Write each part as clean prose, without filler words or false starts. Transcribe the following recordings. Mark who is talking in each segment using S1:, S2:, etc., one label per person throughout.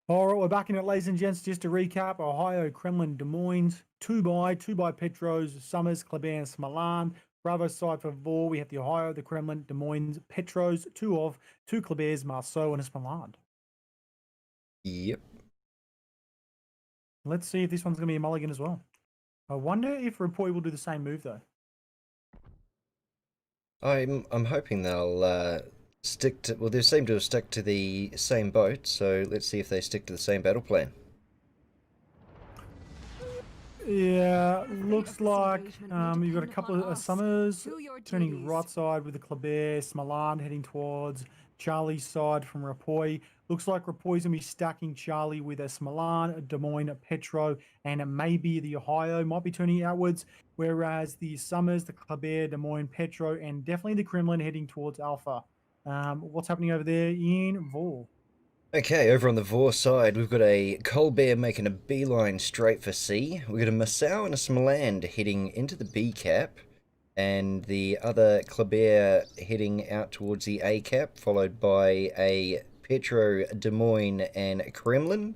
S1: All right, we're back in it, ladies and gents. Just to recap, Ohio, Kremlin, Des Moines, two by Petros, Summers, Kleber, and Smolan. Bravo side for VOR, we have the Ohio, the Kremlin, Des Moines, Petros, two Klebers, Marceau, and a Smolan.
S2: Yep.
S1: Let's see if this one's going to be a mulligan as well. I wonder if REPOI will do the same move, though.
S2: I'm hoping they'll stick to, well, they seem to have stuck to the same boat, so let's see if they stick to the same battle plan.
S1: Yeah, looks like you've got a couple of Summers turning right side with the Kleber, Smolan heading towards Charlie's side from Repoi. Looks like Repoi's going to be stacking Charlie with a Smolan, a Des Moines, a Petro, and maybe the Ohio might be turning outwards, whereas the Summers, the Kleber, Des Moines, Petro, and definitely the Kremlin heading towards Alpha. What's happening over there in Vol?
S2: Okay, over on the VOR side, we've got a Colbert making a beeline straight for C. We've got a Massow and a Smoland heading into the B cap, and the other Kleber heading out towards the A cap, followed by a Petro, Des Moines, and Kremlin.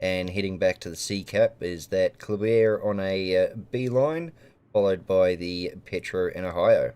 S2: And heading back to the C cap is that Kleber on a B line, followed by the Petro in Ohio.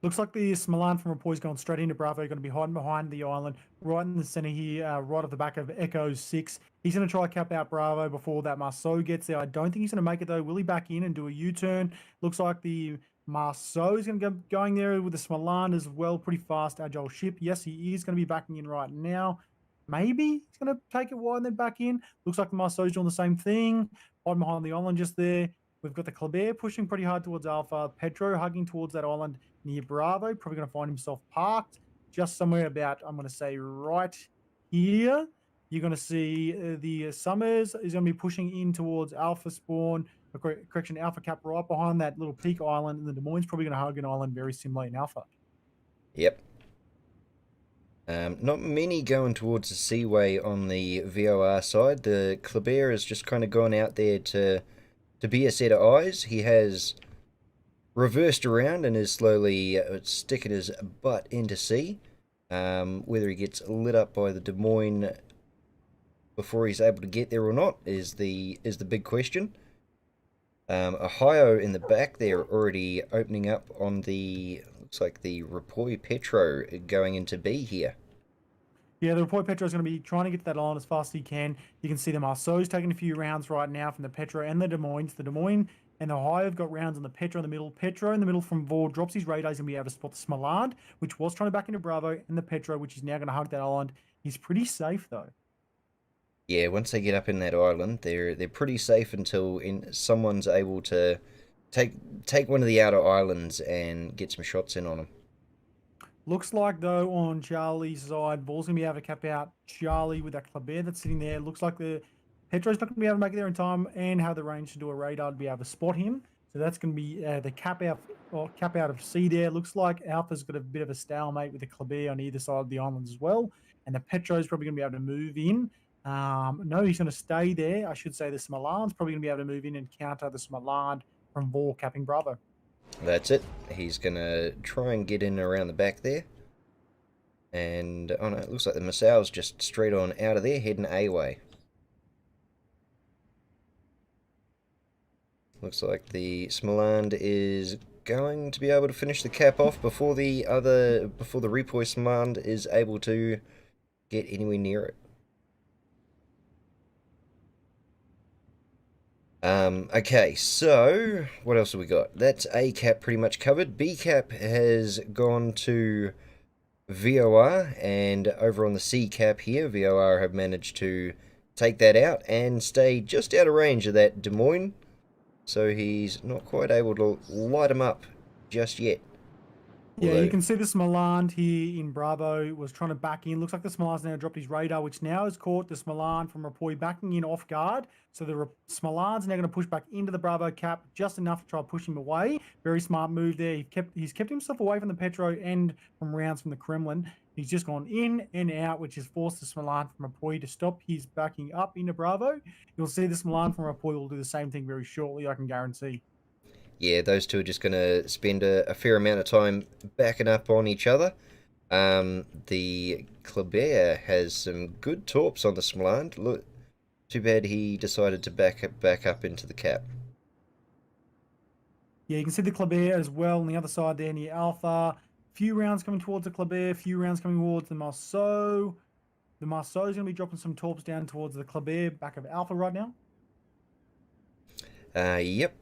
S1: Looks like the Smolan from Repoi's going straight into Bravo, going to be hiding behind the island, right in the center here, right off the back of Echo 6. He's going to try to cap out Bravo before that Marceau gets there. I don't think he's going to make it, though. Will he back in and do a U-turn? Looks like the Marceau is going to go going there with the Smolan as well. Pretty fast, agile ship. Yes, he is going to be backing in right now. Maybe he's going to take it wide and then back in. Looks like the Marceau's doing the same thing. Hiding behind the island just there. We've got the Kleber pushing pretty hard towards Alpha. Petro hugging towards that island near Bravo. Probably going to find himself parked just somewhere about, I'm going to say, right here. You're going to see the Summers is going to be pushing in towards Alpha spawn, correction, Alpha cap right behind that little peak island. And the Des Moines probably going to hug an island very similar in Alpha.
S2: Yep. Not many going towards the Seaway on the VOR side. The Kleber has just kind of gone out there to be a set of eyes. He has reversed around and is slowly sticking his butt into C. Whether he gets lit up by the Des Moines before he's able to get there or not is the big question. Ohio in the back there already opening up on the, looks like the Repoi Petro going into B here.
S1: Yeah, the Repoi Petro is going to be trying to get to that island as fast as he can. You can see the Marceau's taking a few rounds right now from the Petro and the Des Moines. The Des Moines and the Ohio have got rounds on the Petro in the middle. Petro in the middle from VOR drops his radar. He's going to be able to spot the Smoland, which was trying to back into Bravo, and the Petro, which is now going to hug that island. He's pretty safe, though.
S2: Yeah, once they get up in that island, they're pretty safe until someone's able to take one of the outer islands and get some shots in on them.
S1: Looks like, though, on Charlie's side, Ball's going to be able to cap out Charlie with that Kleber that's sitting there. Looks like the Petro's not going to be able to make it there in time and have the range to do a radar to be able to spot him. So that's going to be the cap out of C there. Looks like Alpha's got a bit of a stalemate with the Kleber on either side of the island as well. And the Petro's probably going to be able to move in. No, he's going to stay there. I should say the Smolan's probably going to be able to move in and counter the Smolan from VOR capping Bravo.
S2: That's it. He's gonna try and get in around the back there. And, oh no, it looks like the Massow's just straight on out of there, heading A-way. Looks like the Smoland is going to be able to finish the cap off before the Repoi Smoland is able to get anywhere near it. Okay, so what else have we got? That's A cap pretty much covered. B cap has gone to VOR, and over on the C cap here, VOR have managed to take that out and stay just out of range of that Des Moines, so he's not quite able to light him up just yet.
S1: Yeah, you can see the Smoland here in Bravo was trying to back in. Looks like the Smoland's now dropped his radar, which now has caught the Smoland from Repoi backing in off guard. So the Smoland's now going to push back into the Bravo cap just enough to try to push him away. Very smart move there. He's kept himself away from the Petro and from rounds from the Kremlin. He's just gone in and out, which has forced the Smoland from Repoi to stop his backing up into Bravo. You'll see the Smoland from Repoi will do the same thing very shortly, I can guarantee.
S2: Yeah, those two are just going to spend a fair amount of time backing up on each other. The Kleber has some good torps on the Smaland. Look, too bad he decided to back up into the cap.
S1: Yeah, you can see the Kleber as well on the other side there near Alpha. Few rounds coming towards the Kleber, few rounds coming towards the Marceau. The Marceau is going to be dropping some torps down towards the Kleber back of Alpha right now.
S2: Yep.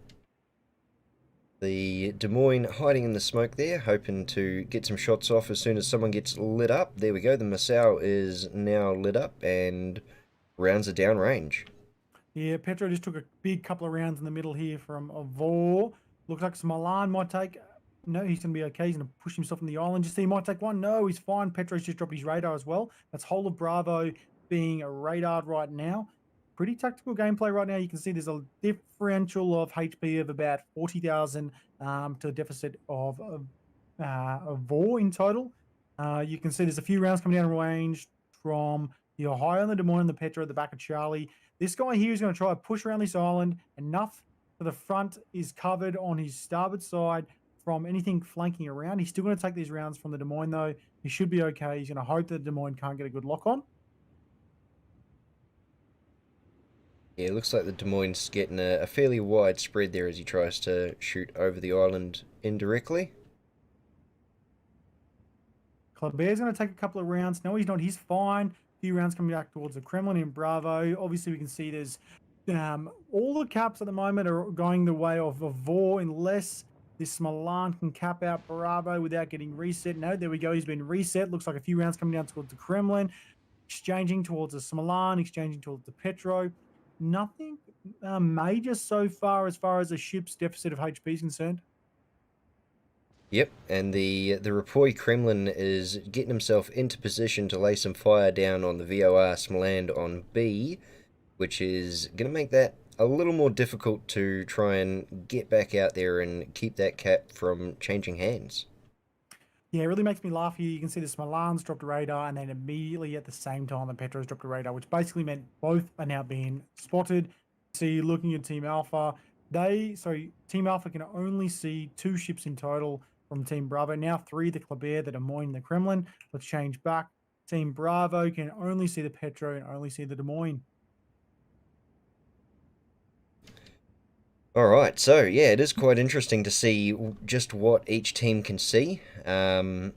S2: The Des Moines hiding in the smoke there, hoping to get some shots off as soon as someone gets lit up. There we go. The Marceau is now lit up and rounds are downrange.
S1: Yeah, Petro just took a big couple of rounds in the middle here from a VOR. Looks like Milan might take. No, he's going to be okay. He's going to push himself in the island. Just see, he might take one. No, he's fine. Petro's just dropped his radar as well. That's whole of Bravo being a radar right now. Pretty tactical gameplay right now. You can see there's a differential of HP of about 40,000 to a deficit of VOR in total. You can see there's a few rounds coming down range from the Ohio and the Des Moines and the Petro at the back of Charlie. This guy here is going to try to push around this island. Enough for the front is covered on his starboard side from anything flanking around. He's still going to take these rounds from the Des Moines, though. He should be okay. He's going to hope that Des Moines can't get a good lock on.
S2: Yeah, it looks like the Des Moines getting a fairly wide spread there as he tries to shoot over the island indirectly.
S1: Kleber's going to take a couple of rounds. No, he's not. He's fine. A few rounds coming back towards the Kremlin in Bravo. Obviously, we can see there's all the caps at the moment are going the way of a VOR unless this Milan can cap out Bravo without getting reset. No, there we go. He's been reset. Looks like a few rounds coming down towards the Kremlin, exchanging towards the Milan, exchanging towards the Petro. Nothing major so far as the ship's deficit of HP is concerned.
S2: Yep, and the REPOI Kremlin is getting himself into position to lay some fire down on the VOR Smaland on B, which is going to make that a little more difficult to try and get back out there and keep that cap from changing hands.
S1: Yeah, it really makes me laugh here. You can see the Milan's dropped a radar, and then immediately at the same time, the Petro's dropped a radar, which basically meant both are now being spotted. See, looking at Team Alpha, Team Alpha can only see 2 ships in total from Team Bravo. Now 3, the Kleber, the Des Moines, and the Kremlin. Let's change back. Team Bravo can only see the Petro and only see the Des Moines.
S2: All right, so yeah, it is quite interesting to see just what each team can see. And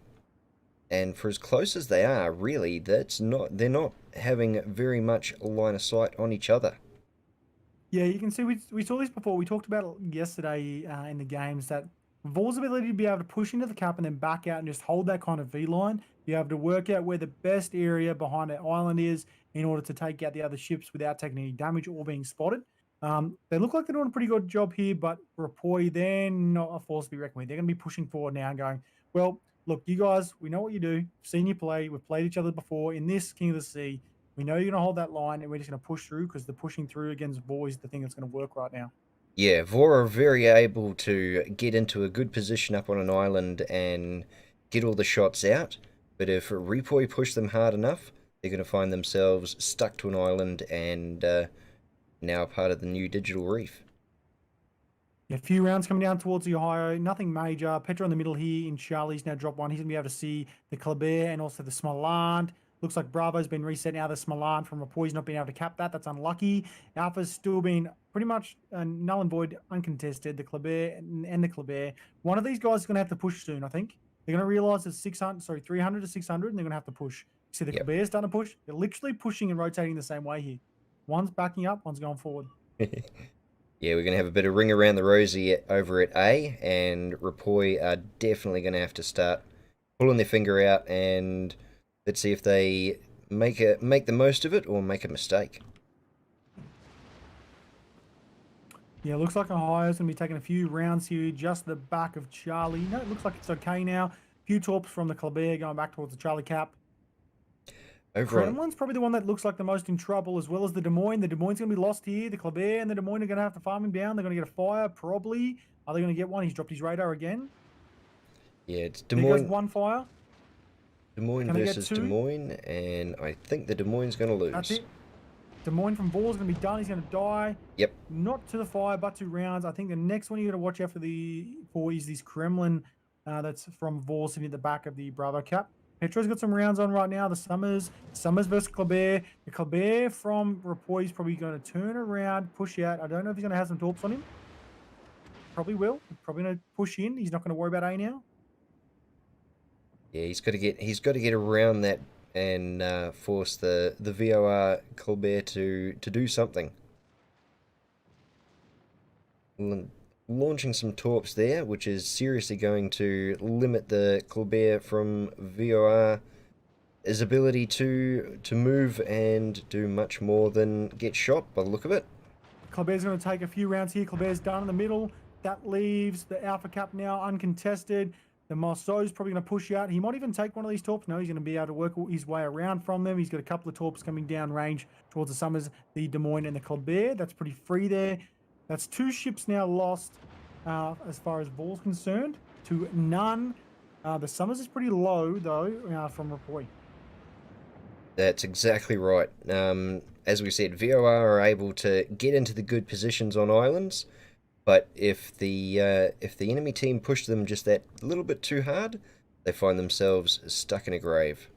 S2: for as close as they are, really, they're not having very much line of sight on each other.
S1: Yeah, you can see we saw this before. We talked about it yesterday in the games that VOR's ability to be able to push into the cap and then back out and just hold that kind of V line, be able to work out where the best area behind the island is in order to take out the other ships without taking any damage or being spotted. They look like they're doing a pretty good job here, but REPOI, they're not a force to be reckoned with. They're going to be pushing forward now and going, well, look, you guys, we know what you do. We've seen you play. We've played each other before in this King of the Sea. We know you're going to hold that line, and we're just going to push through because the pushing through against VOR is the thing that's going to work right now.
S2: Yeah, VOR are very able to get into a good position up on an island and get all the shots out, but if REPOI push them hard enough, they're going to find themselves stuck to an island and now part of the new digital reef.
S1: Yeah, a few rounds coming down towards the Ohio, nothing major. Petro in the middle here in Charlie's now dropped one. He's going to be able to see the Kleber and also the Smaland. Looks like Bravo's been reset now. The Smaland from REPOI's not being able to cap that. That's unlucky. Alpha's still been pretty much null and void, uncontested. The Kleber and the Kleber. One of these guys is going to have to push soon, I think. They're going to realize it's 300 to 600, and they're going to have to push. See, the Kleber's starting to push. They're literally pushing and rotating the same way here. One's backing up, one's going forward.
S2: Yeah, we're going to have a bit of ring around the rosy over at A, and REPOI are definitely going to have to start pulling their finger out, and let's see if they make the most of it or make a mistake.
S1: Yeah, looks like Ohio's going to be taking a few rounds here, just the back of Charlie. No, it looks like it's okay now. A few torps from the Kleber going back towards the Charlie cap. Kremlin's probably the one that looks like the most in trouble, as well as the Des Moines. The Des Moines going to be lost here. The Kleber and the Des Moines are going to have to farm him down. They're going to get a fire, probably. Are they going to get one? He's dropped his radar again.
S2: Yeah, it's Des Moines.
S1: There goes one fire.
S2: Des Moines versus Des Moines, and I think the Des Moines going to lose.
S1: That's it. Des Moines from VOR is going to be done. He's going to die.
S2: Yep.
S1: Not to the fire, but 2 rounds. I think the next one you got to watch out for is this Kremlin that's from VOR sitting at the back of the Bravo cap. Petro's got some rounds on right now. The Summers versus Kleber. The Kleber from Repoi is probably going to turn around, push out. I don't know if he's going to have some torps on him. Probably will. Probably going to push in. He's not going to worry about A now.
S2: Yeah, he's got to get around that and force the VOR Colbert to do something. Launching some torps there, which is seriously going to limit the Colbert from VOR his ability to move and do much more than get shot by the look of it.
S1: Kleber's going to take a few rounds here. Kleber's done in the middle. That leaves the Alpha Cap now uncontested. The Marceau's probably going to push out. He might even take one of these torps. No, he's going to be able to work his way around from them. He's got a couple of torps coming down range towards the Summers, the Des Moines, and the Colbert. That's pretty free there. That's 2 ships now lost as far as VOR's concerned to none. The Summers is pretty low, though, from Repoi.
S2: That's exactly right. As we said, VOR are able to get into the good positions on islands, but if the enemy team push them just that little bit too hard, they find themselves stuck in a grave.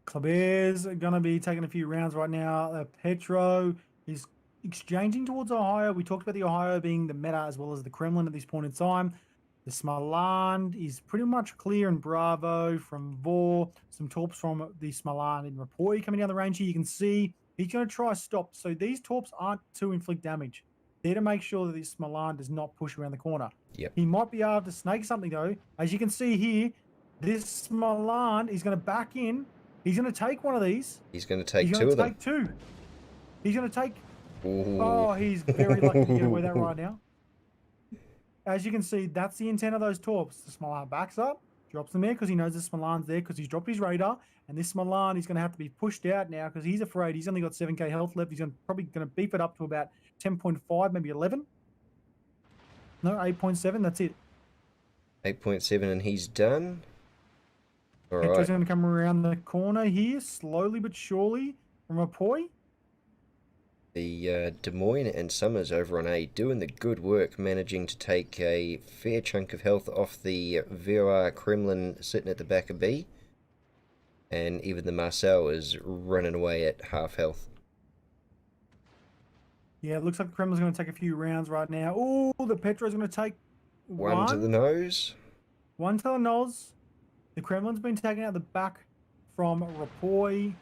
S1: Kleber's going to be taking a few rounds right now. Petro is exchanging towards Ohio. We talked about the Ohio being the meta as well as the Kremlin at this point in time. The Smaland is pretty much clear in Bravo from VOR. Some torps from the Smaland in Repoi coming down the range here. You can see he's going to try stop. So these torps aren't to inflict damage. They're to make sure that this Smaland does not push around the corner.
S2: Yep.
S1: He might be able to snake something though. As you can see here, this Smaland is going to back in. He's going to take one of these.
S2: He's going to take two of them.
S1: He's going to take.
S2: Ooh.
S1: Oh, he's very lucky to get away with that right now. As you can see, that's the intent of those torps. The Smaland backs up, drops them there because he knows the Smaland's there because he's dropped his radar. And this Smaland is going to have to be pushed out now because he's afraid. He's only got 7k health left. He's probably going to beef it up to about 10.5, maybe 11. No, 8.7. That's it.
S2: 8.7 and he's done. All
S1: Petro's
S2: right.
S1: going to come around the corner here, slowly but surely, from Repoi.
S2: The Des Moines and Summers over on A doing the good work, managing to take a fair chunk of health off the VOR Kremlin sitting at the back of B. And even the Marcel is running away at half health.
S1: Yeah, it looks like the Kremlin's going to take a few rounds right now. Oh, the Petro's going to take
S2: One to the nose.
S1: One to the nose. The Kremlin's been taken out the back from Repoi.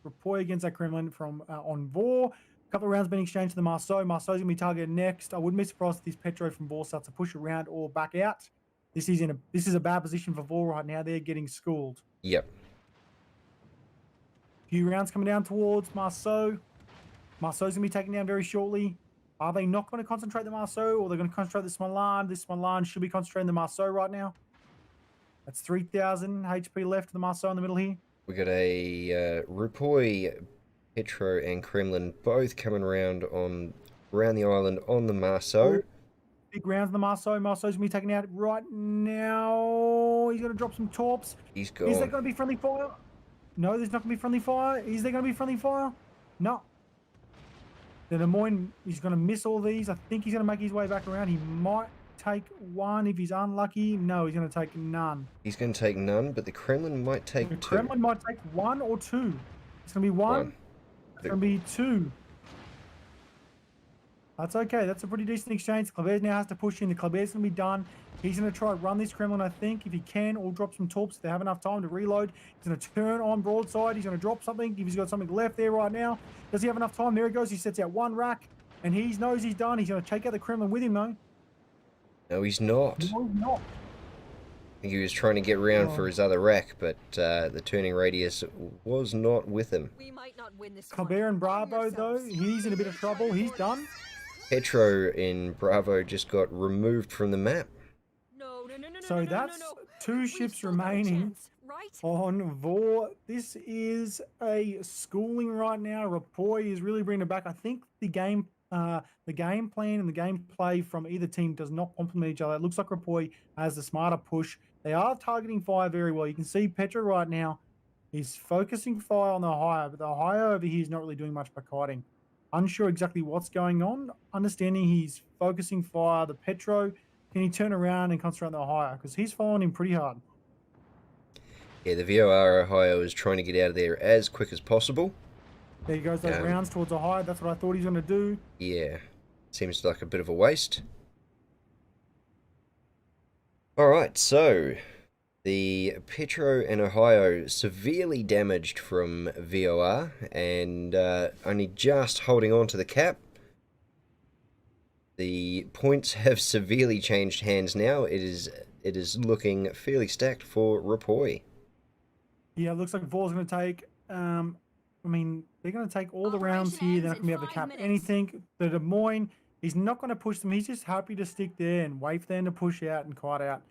S1: Repoi against that Kremlin from on VOR. A couple of rounds being exchanged to the Marceau. Marceau's going to be targeted next. I wouldn't be surprised if this Petro from VOR starts to push around or back out. This is a bad position for VOR right now. They're getting schooled.
S2: Yep.
S1: Few rounds coming down towards Marceau. Marceau's going to be taken down very shortly. Are they not going to concentrate the Marceau, or they're going to concentrate the Smaland? This Smaland should be concentrating the Marceau right now. That's 3,000 HP left of the Marceau in the middle here.
S2: We got a Repoi, Petro, and Kremlin both coming around the island on the Marceau.
S1: Big rounds in the Marceau. Marceau's going to be taken out right now. He's going to drop some torps.
S2: He's gone.
S1: Is there going to be friendly fire? No, there's not going to be friendly fire. Is there going to be friendly fire? No. The Des Moines, he's going to miss all these. I think he's going to make his way back around. He might take one if he's unlucky. No, he's going to take none.
S2: He's going to take none, but the Kremlin might take two.
S1: The Kremlin might take 1 or 2. It's going to be one. It's going to be 2. That's okay. That's a pretty decent exchange. Kleber now has to push in. The Kleber's going to be done. He's going to try to run this Kremlin, I think, if he can, or drop some torps if they have enough time to reload. He's going to turn on broadside. He's going to drop something if he's got something left there right now. Does he have enough time? There he goes. He sets out one rack, and he knows he's done. He's going to take out the Kremlin with him, though.
S2: No, he's not.
S1: No, he's not.
S2: I think he was trying to get round for his other rack, but the turning radius was not with him.
S3: We might not win this
S1: Kleber and Bravo, though, he's in a bit of trouble. He's done.
S2: Petro in Bravo just got removed from the map.
S1: So that's 2 ships remaining on VOR. This is a schooling right now. Repoi is really bringing it back. I think the game plan and the gameplay from either team does not complement each other. It looks like Repoi has the smarter push. They are targeting fire very well. You can see Petro right now is focusing fire on the Ohio, but the Ohio over here is not really doing much by kiting. Unsure exactly what's going on. Understanding he's focusing fire. The Petro, can he turn around and concentrate on the Ohio? Because he's following him pretty hard.
S2: Yeah, the VOR Ohio is trying to get out of there as quick as possible.
S1: There goes those rounds towards Ohio. That's what I thought he was going to do.
S2: Yeah, seems like a bit of a waste. Alright, so the Petro and Ohio severely damaged from VOR and only just holding on to the cap. The points have severely changed hands now. It is looking fairly stacked for REPOI.
S1: Yeah, it looks like VOR's going to take. I mean, they're going to take all the rounds here. They're not going to be able to cap anything. The Des Moines, he's not going to push them. He's just happy to stick there and wait for them to push out and kite out.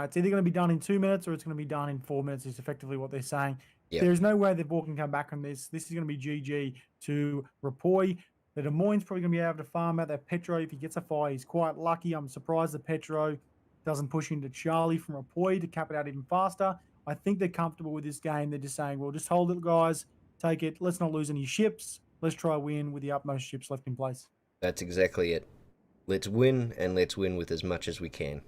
S1: It's either going to be done in 2 minutes or it's going to be done in 4 minutes, is effectively what they're saying.
S2: Yep.
S1: There's no way that VOR can come back on this. This is going to be GG to REPOI. The Des Moines probably going to be able to farm out that Petro. If he gets a fire, he's quite lucky. I'm surprised the Petro doesn't push into Charlie from REPOI to cap it out even faster. I think they're comfortable with this game. They're just saying, well, just hold it, guys. Take it. Let's not lose any ships. Let's try win with the utmost ships left in place.
S2: That's exactly it. Let's win, and let's win with as much as we can.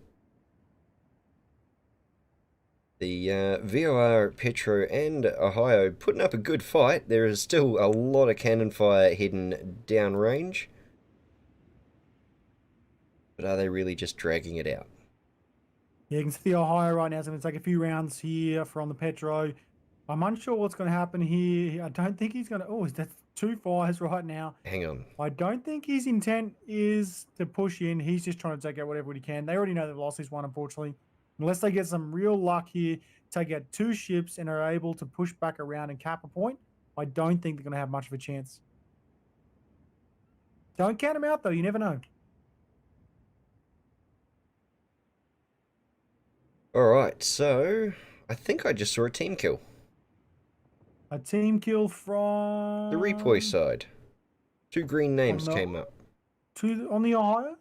S2: The VOR, Petro, and Ohio putting up a good fight. There is still a lot of cannon fire hidden downrange. But are they really just dragging it out?
S1: Yeah, you can see Ohio right now is going to take a few rounds here from the Petro. I'm unsure what's going to happen here. I don't think he's going to... Oh, that's 2 fires right now.
S2: Hang on.
S1: I don't think his intent is to push in. He's just trying to take out whatever he can. They already know they've lost this one, unfortunately. Unless they get some real luck here, take out 2 ships and are able to push back around and cap a point, I don't think they're going to have much of a chance. Don't count them out, though. You never know.
S2: Alright, so I think I just saw a team kill.
S1: A team kill from...
S2: The REPOI side. 2 green names came up.
S1: On the Ohio?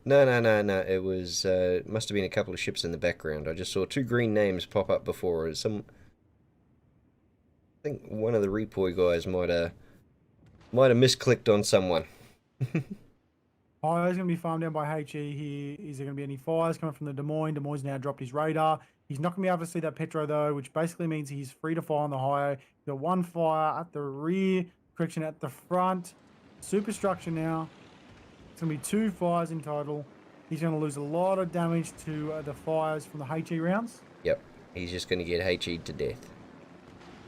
S2: No. It was, must have been a couple of ships in the background. I just saw 2 green names pop up before. I think one of the REPOI guys might have misclicked on someone.
S1: Ohio's going to be farmed down by HE here. Is there going to be any fires coming from the Des Moines? Des Moines now dropped his radar. He's not going to be able to see that Petro, though, which basically means he's free to fire on the Ohio. He's got 1 fire at the rear, correction, at the front. Superstructure now. It's going to be 2 fires in total. He's going to lose a lot of damage to the fires from the HE rounds.
S2: Yep, he's just going to get HE'd to death.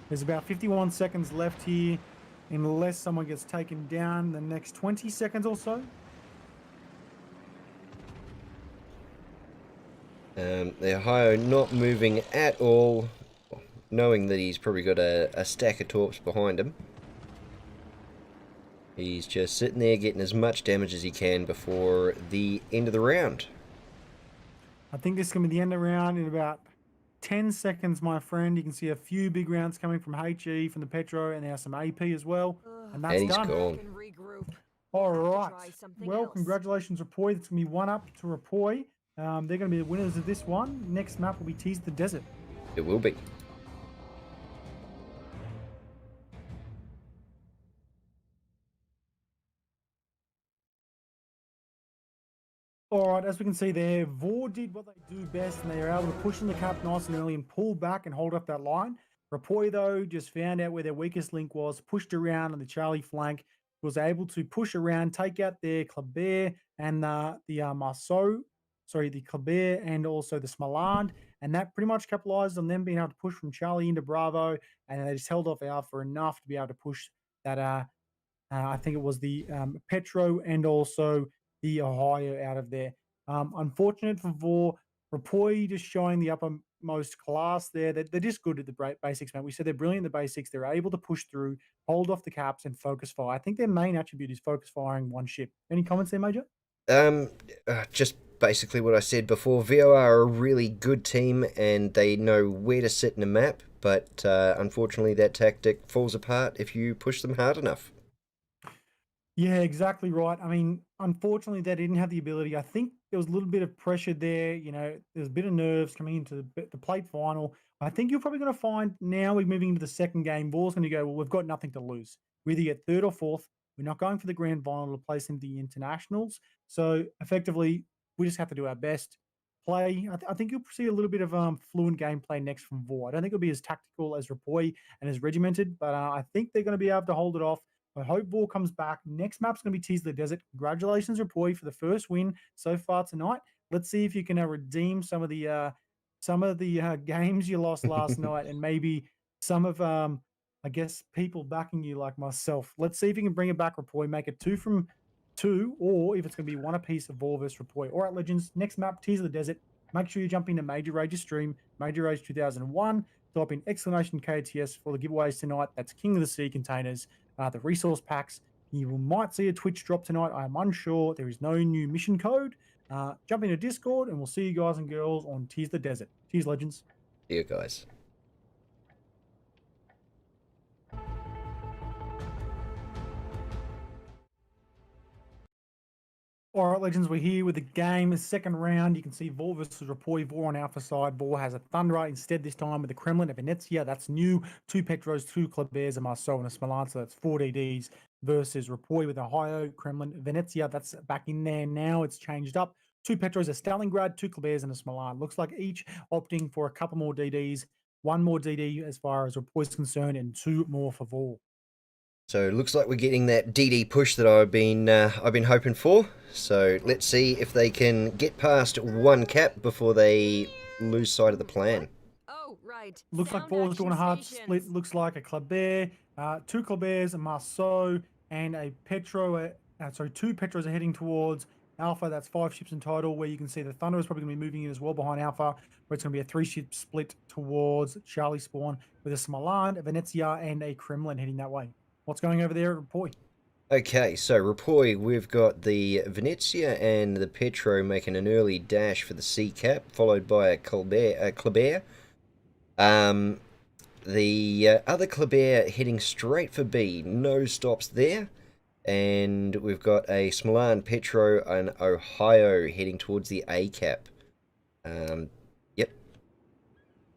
S1: There's about 51 seconds left here, unless someone gets taken down the next 20 seconds or so.
S2: The Ohio not moving at all, knowing that he's probably got a stack of torps behind him. He's just sitting there getting as much damage as he can before the end of the round.
S1: I think this is going to be the end of the round in about 10 seconds, my friend. You can see a few big rounds coming from HE, from the Petro, and now some AP as well. And that's
S2: he's
S1: done.
S2: gone.
S1: All right. Well, congratulations, REPOI. It's going to be 1-up to REPOI. They're going to be the winners of this one. Next map will be Tease the Desert.
S2: It will be.
S1: All right, as we can see there, VOR did what they do best, and they were able to push in the cap nice and early and pull back and hold up that line. REPOI, though, just found out where their weakest link was, pushed around on the Charlie flank, was able to push around, take out their Kleber and the Marceau, the Kleber and also the Smaland, and that pretty much capitalized on them being able to push from Charlie into Bravo, and they just held off Alpha enough to be able to push that, I think it was the Petro and also the Ohio out of there. Unfortunate for VOR, REPOI just showing the uppermost class there. They're just good at the basics, man. We said they're brilliant at the basics. They're able to push through, hold off the caps, and focus fire. I think their main attribute is focus firing 1 ship. Any comments there, Major?
S2: Just basically what I said before. VOR are a really good team, and they know where to sit in a map, but unfortunately that tactic falls apart if you push them hard enough.
S1: Yeah, exactly right. I mean, unfortunately, they didn't have the ability. I think there was a little bit of pressure there. You know, there's a bit of nerves coming into the plate final. I think you're probably going to find now we're moving into the second game. VOR's going to go, well, we've got nothing to lose. We either get 3rd or 4th. We're not going for the grand final to place in the internationals. So effectively, we just have to do our best, play. I think you'll see a little bit of fluent gameplay next from VOR. I don't think it'll be as tactical as Repoi and as regimented, but I think they're going to be able to hold it off. I hope VOR comes back. Next map's going to be Tease the Desert. Congratulations, Repoi, for the first win so far tonight. Let's see if you can redeem some of the games you lost last night, and maybe some of I guess people backing you like myself. Let's see if you can bring it back, Repoi. Make it 2 from 2, or if it's going to be one apiece of VOR versus Repoi. All right, legends. Next map, Tears of the Desert. Make sure you jump into Major Rage's stream, Major Rage 2001. Type in exclamation KTS for the giveaways tonight. That's King of the Sea containers, the resource packs. You might see a Twitch drop tonight. I'm unsure. There is no new mission code. Jump into Discord, and we'll see you guys and girls on Tears of the Desert. Cheers, legends.
S2: See you guys.
S1: All right, legends, we're here with the game. Second round, you can see VOR versus Repoi. VOR on alpha side. VOR has a Thunderer instead this time with the Kremlin, a Venezia. That's new. 2 Petros, 2 Klebears, a Marceau, and a Smolan. So that's 4 DDs versus Repoi with Ohio, Kremlin, Venezia. That's back in there now. It's changed up. 2 Petros, a Stalingrad, 2 Klebears, and a Smolan. Looks like each opting for a couple more DDs. 1 more DD as far as Repoi is concerned, and 2 more for VOR.
S2: So it looks like we're getting that DD push that I've been hoping for. So let's see if they can get past 1 cap before they lose sight of the plan.
S3: Oh, right.
S1: Looks like VOR's doing a hard split. Looks like a Klebear, 2 Klebears, a Marceau, and a Petro. Sorry, 2 Petros are heading towards Alpha. That's 5 ships in total, where you can see the Thunder is probably going to be moving in as well behind Alpha, where it's going to be a 3-ship split towards Charlie Spawn with a Smolan, a Venezia, and a Kremlin heading that way. What's going over there at Repoi?
S2: Okay, so Repoi, we've got the Venezia and the Petro making an early dash for the C cap, followed by a Klebear. The other Klebear heading straight for B, no stops there. And we've got a Smolan, Petro, and Ohio heading towards the A cap. Yep.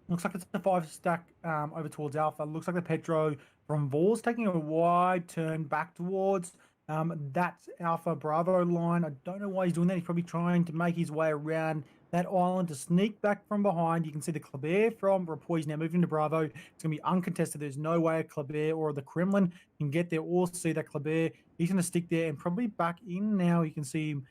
S1: Looks like it's a 5-stack over towards Alpha. Looks like the Petro from VOR's taking a wide turn back towards that Alpha Bravo line. I don't know why he's doing that. He's probably trying to make his way around that island to sneak back from behind. You can see the Klebear from Repoi is now moving to Bravo. It's going to be uncontested. There's no way a Klebear or the Kremlin can get there or see that Klebear. He's going to stick there and probably back in now. You can see him.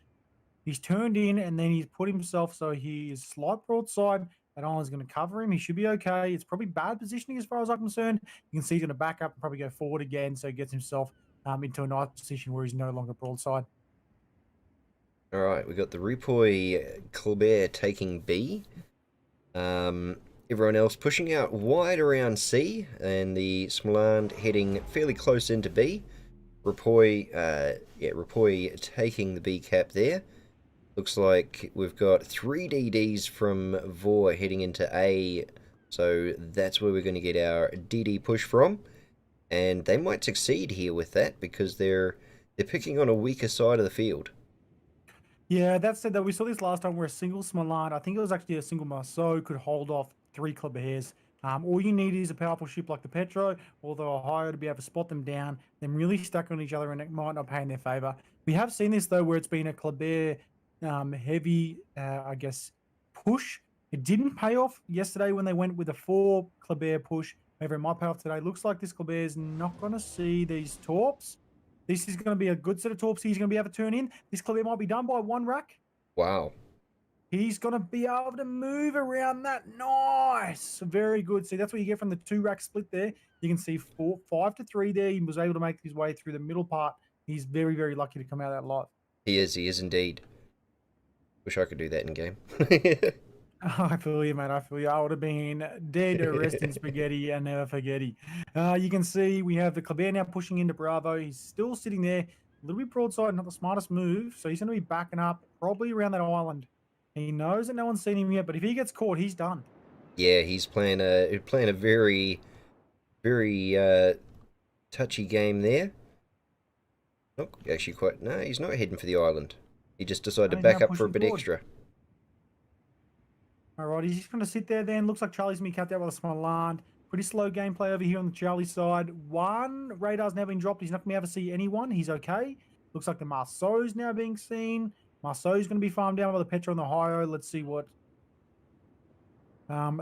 S1: He's turned in, and then he's put himself so he is slight broadside. That island's going to cover him. He should be okay. It's probably bad positioning as far as I'm concerned. You can see he's going to back up and probably go forward again, so he gets himself into a nice position where he's no longer broadside.
S2: All right, we got the REPOI Klebear taking B. Everyone else pushing out wide around C, and the Smolan heading fairly close into B. Repoi taking the B cap there. Looks like we've got 3 DDs from VOR heading into A, so that's where we're going to get our DD push from. And they might succeed here with that, because they're picking on a weaker side of the field.
S1: Yeah, that said, though, we saw this last time where a single Smolan, I think it was actually a single Marceau, could hold off 3 Klebears. All you need is a powerful ship like the Petro or the Ohio to be able to spot them down, then really stack on each other, and it might not pay in their favor. We have seen this, though, where it's been a Klebear heavy, I guess, push. It didn't pay off yesterday when they went with a 4 Klebear push. However, it might pay off today. Looks like this Klebear is not going to see these torps. This is going to be a good set of torps he's going to be able to turn in. This Klebear might be done by 1 rack.
S2: Wow.
S1: He's going to be able to move around that. Nice. Very good. See, that's what you get from the 2 rack split there. You can see 5 to 3 there. He was able to make his way through the middle part. He's very, very lucky to come out of that lot.
S2: He is indeed. Wish I could do that in game.
S1: I feel you, mate. I feel you. I would have been dead to rest in spaghetti and never forget it. You can see we have the Klebear now pushing into Bravo. He's still sitting there, a little bit broadside, not the smartest move. So he's going to be backing up probably around that island. He knows that no one's seen him yet, but if he gets caught, he's done.
S2: Yeah, he's playing a very, very touchy game there. Not actually quite. No, he's not heading for the island. He just decided to back up for a bit extra.
S1: All right, he's just going to sit there then. Looks like Charlie's going to be capped out by the Smolan. Pretty slow gameplay over here on the Charlie side. 1 radar's now been dropped. He's not going to be able to see anyone. He's okay. Looks like the Marceau's now being seen. Marceau's going to be farmed down by the Petro and the Ohio. Let's see what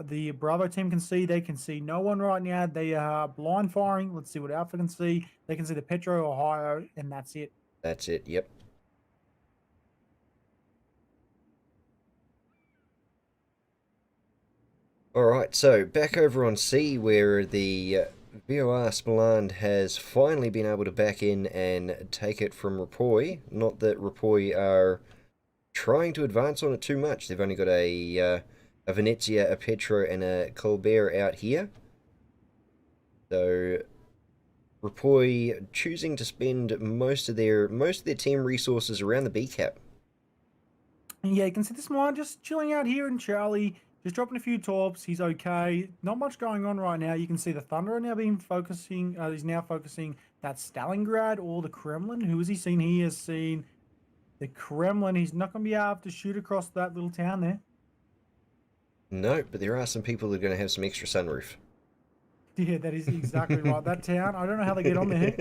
S1: The Bravo team can see. They can see no one right now. They are blind firing. Let's see what Alpha can see. They can see the Petro, Ohio, and that's it.
S2: That's it, yep. Alright, so back over on C, where the VOR Smaland has finally been able to back in and take it from REPOI. Not that REPOI are trying to advance on it too much. They've only got a Venezia, a Petro, and a Colbert out here. So REPOI choosing to spend most of their team resources around the B cap.
S1: Yeah, you can see this one just chilling out here in Charlie, just dropping a few torps. He's okay. Not much going on right now. You can see the Thunder now being focusing. He's now focusing that Stalingrad or the Kremlin. Who has he seen? He has seen the Kremlin. He's not going to be able to shoot across that little town there.
S2: No, but there are some people that are going to have some extra sunroof.
S1: Yeah, that is exactly right. That town, I don't know how they get on there.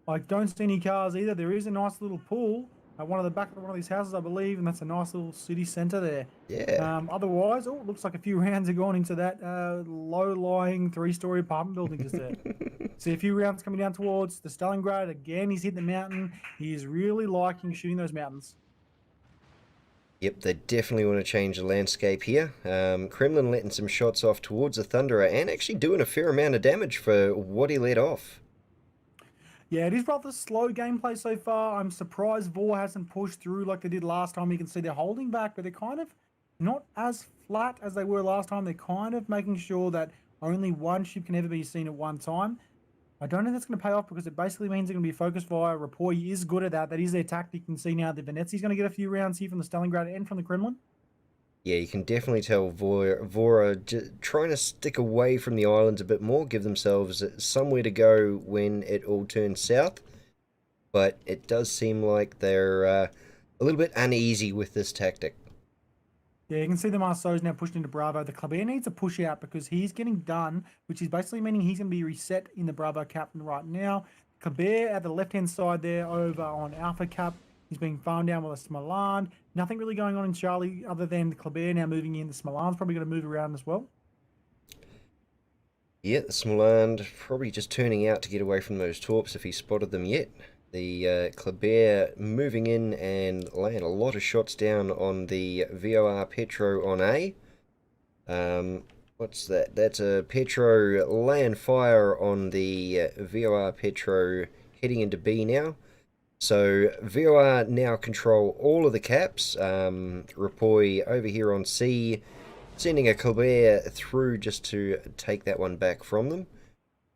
S1: I don't see any cars either. There is a nice little pool at one of the back of one of these houses, I believe, and that's a nice little city centre there.
S2: Yeah.
S1: Otherwise, it looks like a few rounds have gone into that low-lying three-story apartment building just there. See a few rounds coming down towards the Stalingrad. Again, he's hit the mountain. He is really liking shooting those mountains.
S2: Yep, they definitely want to change the landscape here. Kremlin letting some shots off towards the Thunderer and actually doing a fair amount of damage for what he let off.
S1: Yeah, it is rather slow gameplay so far. I'm surprised VOR hasn't pushed through like they did last time. You can see they're holding back, but they're kind of not as flat as they were last time. They're kind of making sure that only one ship can ever be seen at one time. I don't know if that's going to pay off because it basically means they're going to be focused via REPOI. Is good at that. That is their tactic. You can see now that Venezia's going to get a few rounds here from the Stalingrad and from the Kremlin.
S2: Yeah, you can definitely tell VOR are trying to stick away from the islands a bit more, give themselves somewhere to go when it all turns south. But it does seem like they're a little bit uneasy with this tactic.
S1: Yeah, you can see the Marceau's now pushed into Bravo. The Kleber needs a push out because he's getting done, which is basically meaning he's going to be reset in the Bravo captain right now. Kleber at the left-hand side there over on Alpha Cap. He's being farmed down with a Smaland. Nothing really going on in Charlie other than the Kleber now moving in. The Smaland's probably going to move around as well.
S2: Yeah, the Smaland probably just turning out to get away from those torps if he spotted them yet. The Kleber moving in and laying a lot of shots down on the VOR Petro on A. What's that? That's a Petro laying fire on the VOR Petro heading into B now. So VOR now control all of the caps. REPOI over here on C, sending a Colbert through just to take that one back from them.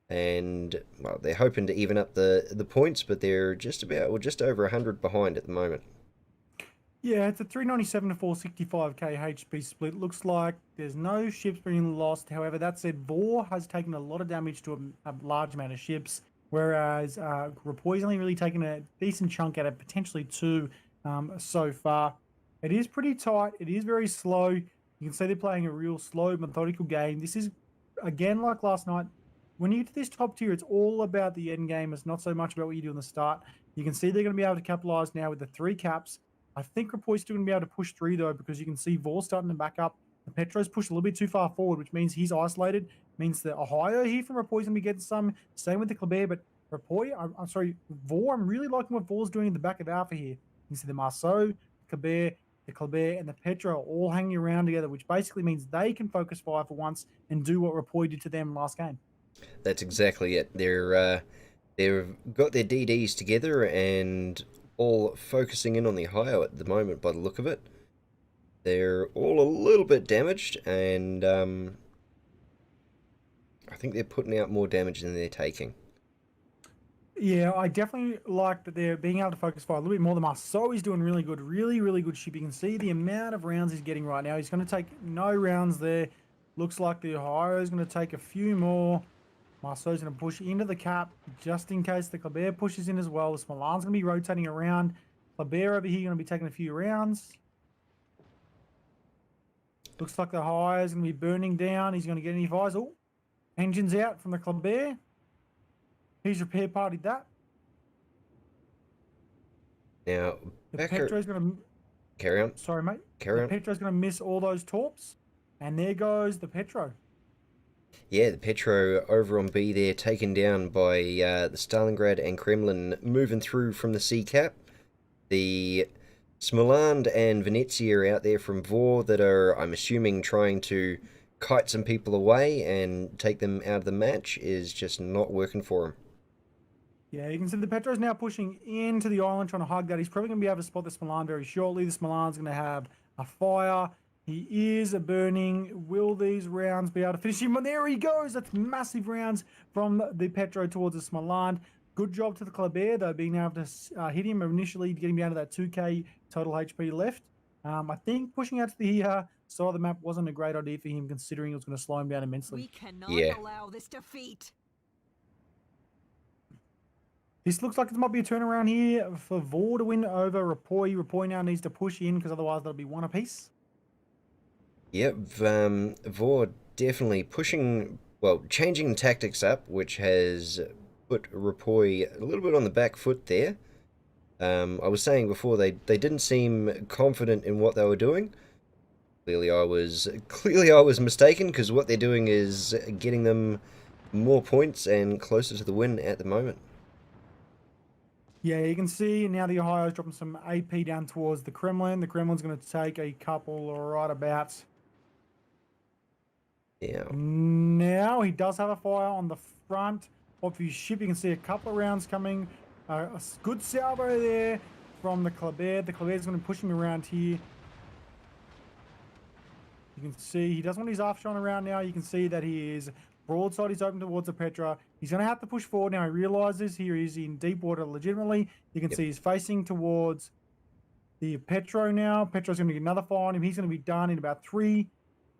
S2: And well, they're hoping to even up the points, but they're just over 100 behind at the moment.
S1: Yeah, it's a 397 to 465k HP split. Looks like there's no ships being lost. However, that said, VOR has taken a lot of damage to a large amount of ships, whereas REPOI's only really taken a decent chunk out of potentially two so far. It is pretty tight. It is very slow. You can see they're playing a real slow, methodical game. This is, again, like last night, when you get to this top tier, it's all about the end game. It's not so much about what you do in the start. You can see they're going to be able to capitalize now with the three caps. I think REPOI's still going to be able to push through, though, because you can see VOR starting to back up. The Petro's pushed a little bit too far forward, which means he's isolated. Means that Ohio here from REPOI's going to be getting some. Same with the Kleber, but REPOI, I'm sorry, VOR, I'm really liking what VOR's doing in the back of Alpha here. You can see the Marceau, the Kleber, and the Petro all hanging around together, which basically means they can focus fire for once and do what REPOI did to them last game.
S2: That's exactly it. They've got their DDs together and all focusing in on the Ohio at the moment by the look of it. They're all a little bit damaged, and I think they're putting out more damage than they're taking.
S1: Yeah, I definitely like that they're being able to focus fire a little bit more. The Marceau is doing really good, really good ship. You can see the amount of rounds he's getting right now. He's going to take no rounds there. Looks like the Ohio is going to take a few more. Marceau's going to push into the cap just in case the Kleber pushes in as well. The Smaland's going to be rotating around. Kleber over here going to be taking a few rounds. Looks like the Ohio is going to be burning down. He's going to get any fires. Oh, engines out from the Kleber. He's repair partied that.
S2: Now,
S1: the Petro's going to
S2: carry on.
S1: Sorry, mate.
S2: Carry on.
S1: Petro's going to miss all those torps. And there goes the Petro.
S2: Yeah, the Petro over on B there, taken down by the Stalingrad and Kremlin, moving through from the sea cap. The Smoland and Venezia are out there from VOR that are, I'm assuming, trying to kite some people away and take them out of the match, is just not working for them.
S1: Yeah, you can see the Petro's now pushing into the island, trying to hug that. He's probably going to be able to spot the Smolan very shortly. The Smolan's going to have a fire. He is burning. Will these rounds be able to finish him? But there he goes. That's massive rounds from the Petro towards the Smolan. Good job to the Kleber, though, being able to hit him initially, getting down to that 2k total HP left. I think pushing out to the side of the map wasn't a great idea for him, considering it was going to slow him down immensely.
S3: We cannot
S2: Yeah.
S3: allow this defeat.
S1: This looks like it might be a turnaround here for VOR to win over REPOI. REPOI now needs to push in because otherwise that'll be one apiece.
S2: Yep, VOR definitely pushing, well, changing tactics up, which has put REPOI a little bit on the back foot there. I was saying before they didn't seem confident in what they were doing. Clearly I was mistaken, because what they're doing is getting them more points and closer to the win at the moment.
S1: Yeah, you can see now the Ohio's dropping some AP down towards the Kremlin. The Kremlin's going to take a couple right about.
S2: Yeah.
S1: Now he does have a fire on the front of his ship. You can see a couple of rounds coming. A good salvo there from the Kleber. The Kleber's going to push him around here. You can see he doesn't want his after shine around now. You can see that he is broadside. He's open towards the Petra. He's going to have to push forward now. He realizes here he's in deep water legitimately. You can see he's facing towards the Petro now. Petro's going to get another fire on him. He's going to be done in about 3,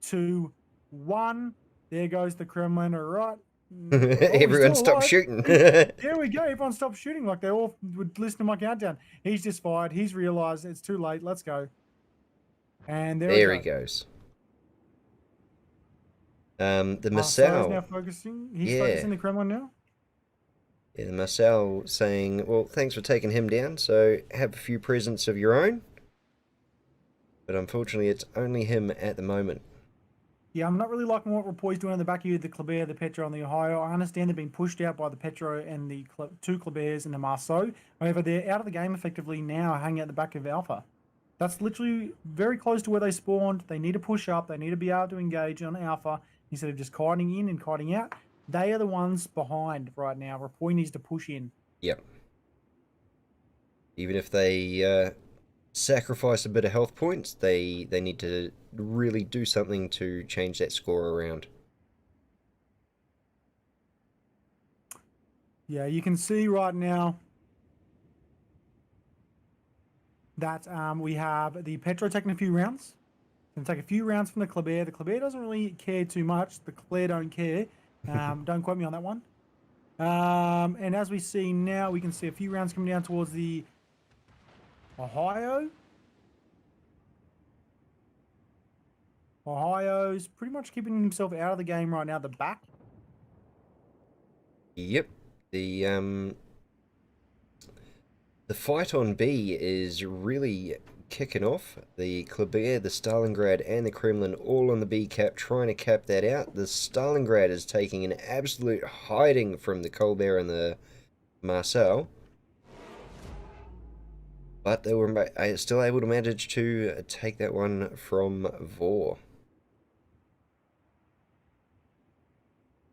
S1: 2, 1. There goes the Kremlin. All right.
S2: Everyone stop shooting.
S1: There we go. Everyone stopped shooting like they all would listen to my countdown. He's just fired. He's realized it's too late. Let's go. And there
S2: he goes. The
S1: Marcel's
S2: Marcel.
S1: now focusing. He's focusing the Kremlin now.
S2: Yeah, the Marcel saying, well, thanks for taking him down, so have a few presents of your own. But unfortunately, it's only him at the moment.
S1: Yeah, I'm not really liking what REPOI's doing on the back here, the Kleber, the Petro, and the Ohio. I understand they're being pushed out by the Petro and the two Klebers and the Marceau. However, they're out of the game effectively now, hanging out the back of Alpha. That's literally very close to where they spawned. They need to push up. They need to be able to engage on Alpha instead of just kiting in and kiting out. They are the ones behind right now. REPOI needs to push in.
S2: Yep. Even if they sacrifice a bit of health points, they need to really do something to change that score around.
S1: Yeah, you can see right now that we have the Petro taking a few rounds. Going to take a few rounds from the Kleber. The Kleber doesn't really care too much. The Kleber don't care. Don't quote me on that one. And as we see now, we can see a few rounds coming down towards the Ohio. Ohio's pretty much keeping himself out of the game right now. The back.
S2: Yep. The fight on B is really kicking off. The Kleber, the Stalingrad, and the Kremlin all on the B cap, trying to cap that out. The Stalingrad is taking an absolute hiding from the Colbert and the Marcel. But they were still able to manage to take that one from VOR.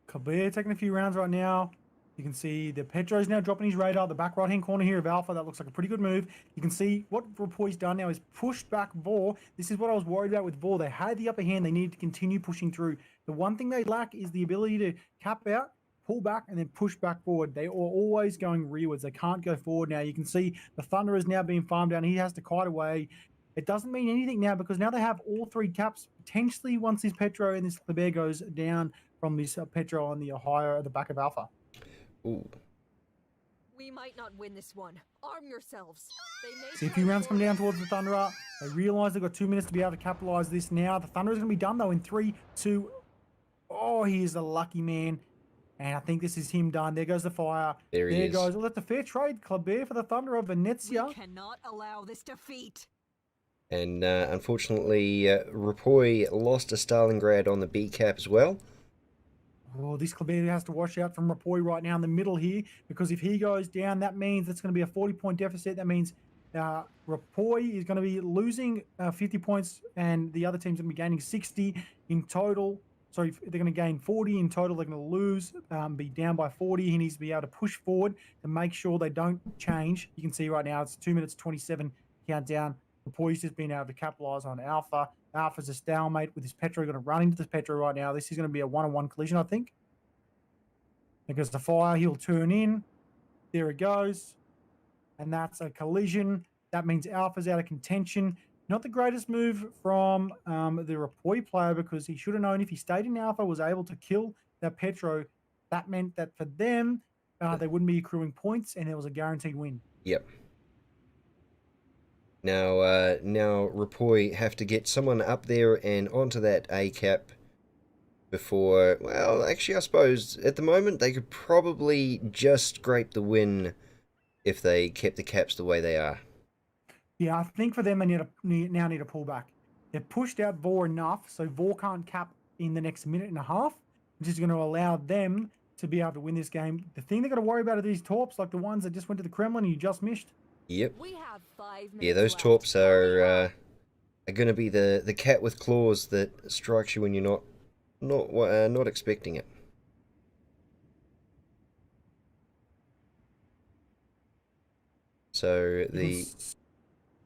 S1: Kleber taking a few rounds right now. You can see the Petro's now dropping his radar. The back right-hand corner here of Alpha. That looks like a pretty good move. You can see what REPOI's done now is pushed back VOR. This is what I was worried about with VOR. They had the upper hand. They needed to continue pushing through. The one thing they lack is the ability to cap out, pull back, and then push back forward. They are always going rearwards. They can't go forward now. You can see the Thunder is now being farmed down. He has to kite away. It doesn't mean anything now because now they have all three caps. Potentially once this Petro and this Kleber goes down from this Petro on the Ohio at the back of Alpha.
S2: Ooh.
S3: We might not win this one. Arm yourselves.
S1: See a few rounds come down towards the Thunderer. They realize they've got 2 minutes to be able to capitalize this now. The Thunder is going to be done though in 3, 2. Oh, he is a lucky man. And I think this is him done. There goes the fire.
S2: There he is.
S1: Goes. Well, that's a fair trade. Kleber for the Thunder of Venezia.
S3: We cannot allow this defeat.
S2: And unfortunately, REPOI lost to Stalingrad on the B cap as well.
S1: Oh, this Kleber has to watch out from REPOI right now in the middle here, because if he goes down, that means it's going to be a 40-point deficit. That means REPOI is going to be losing 50 points, and the other team's going to be gaining 60 in total. Sorry, they're going to gain 40 in total. They're going to lose, be down by 40. He needs to be able to push forward to make sure they don't change. You can see right now it's 2 minutes 27 countdown. REPOI's just been able to capitalize on Alpha. Alpha's a stalemate with his Petro. Going to run into this Petro right now. This is going to be a one-on-one collision, I think. Because the fire, he'll turn in. There it goes. And that's a collision. That means Alpha's out of contention. Not the greatest move from the REPOI player, because he should have known if he stayed in Alpha, was able to kill that Petro. That meant that for them, they wouldn't be accruing points, and it was a guaranteed win.
S2: Yep. Now REPOI have to get someone up there and onto that A cap before, well, actually I suppose at the moment they could probably just scrape the win if they kept the caps the way they are.
S1: Yeah, I think for them they now need a pullback. They've pushed out VOR enough, so VOR can't cap in the next minute and a half, which is going to allow them to be able to win this game. The thing they've got to worry about are these torps, like the ones that just went to the Kremlin and you just missed.
S2: Yep.
S3: We have 5 minutes
S2: Yeah, those
S3: left.
S2: torps are going to be the cat with claws that strikes you when you're not expecting it. So the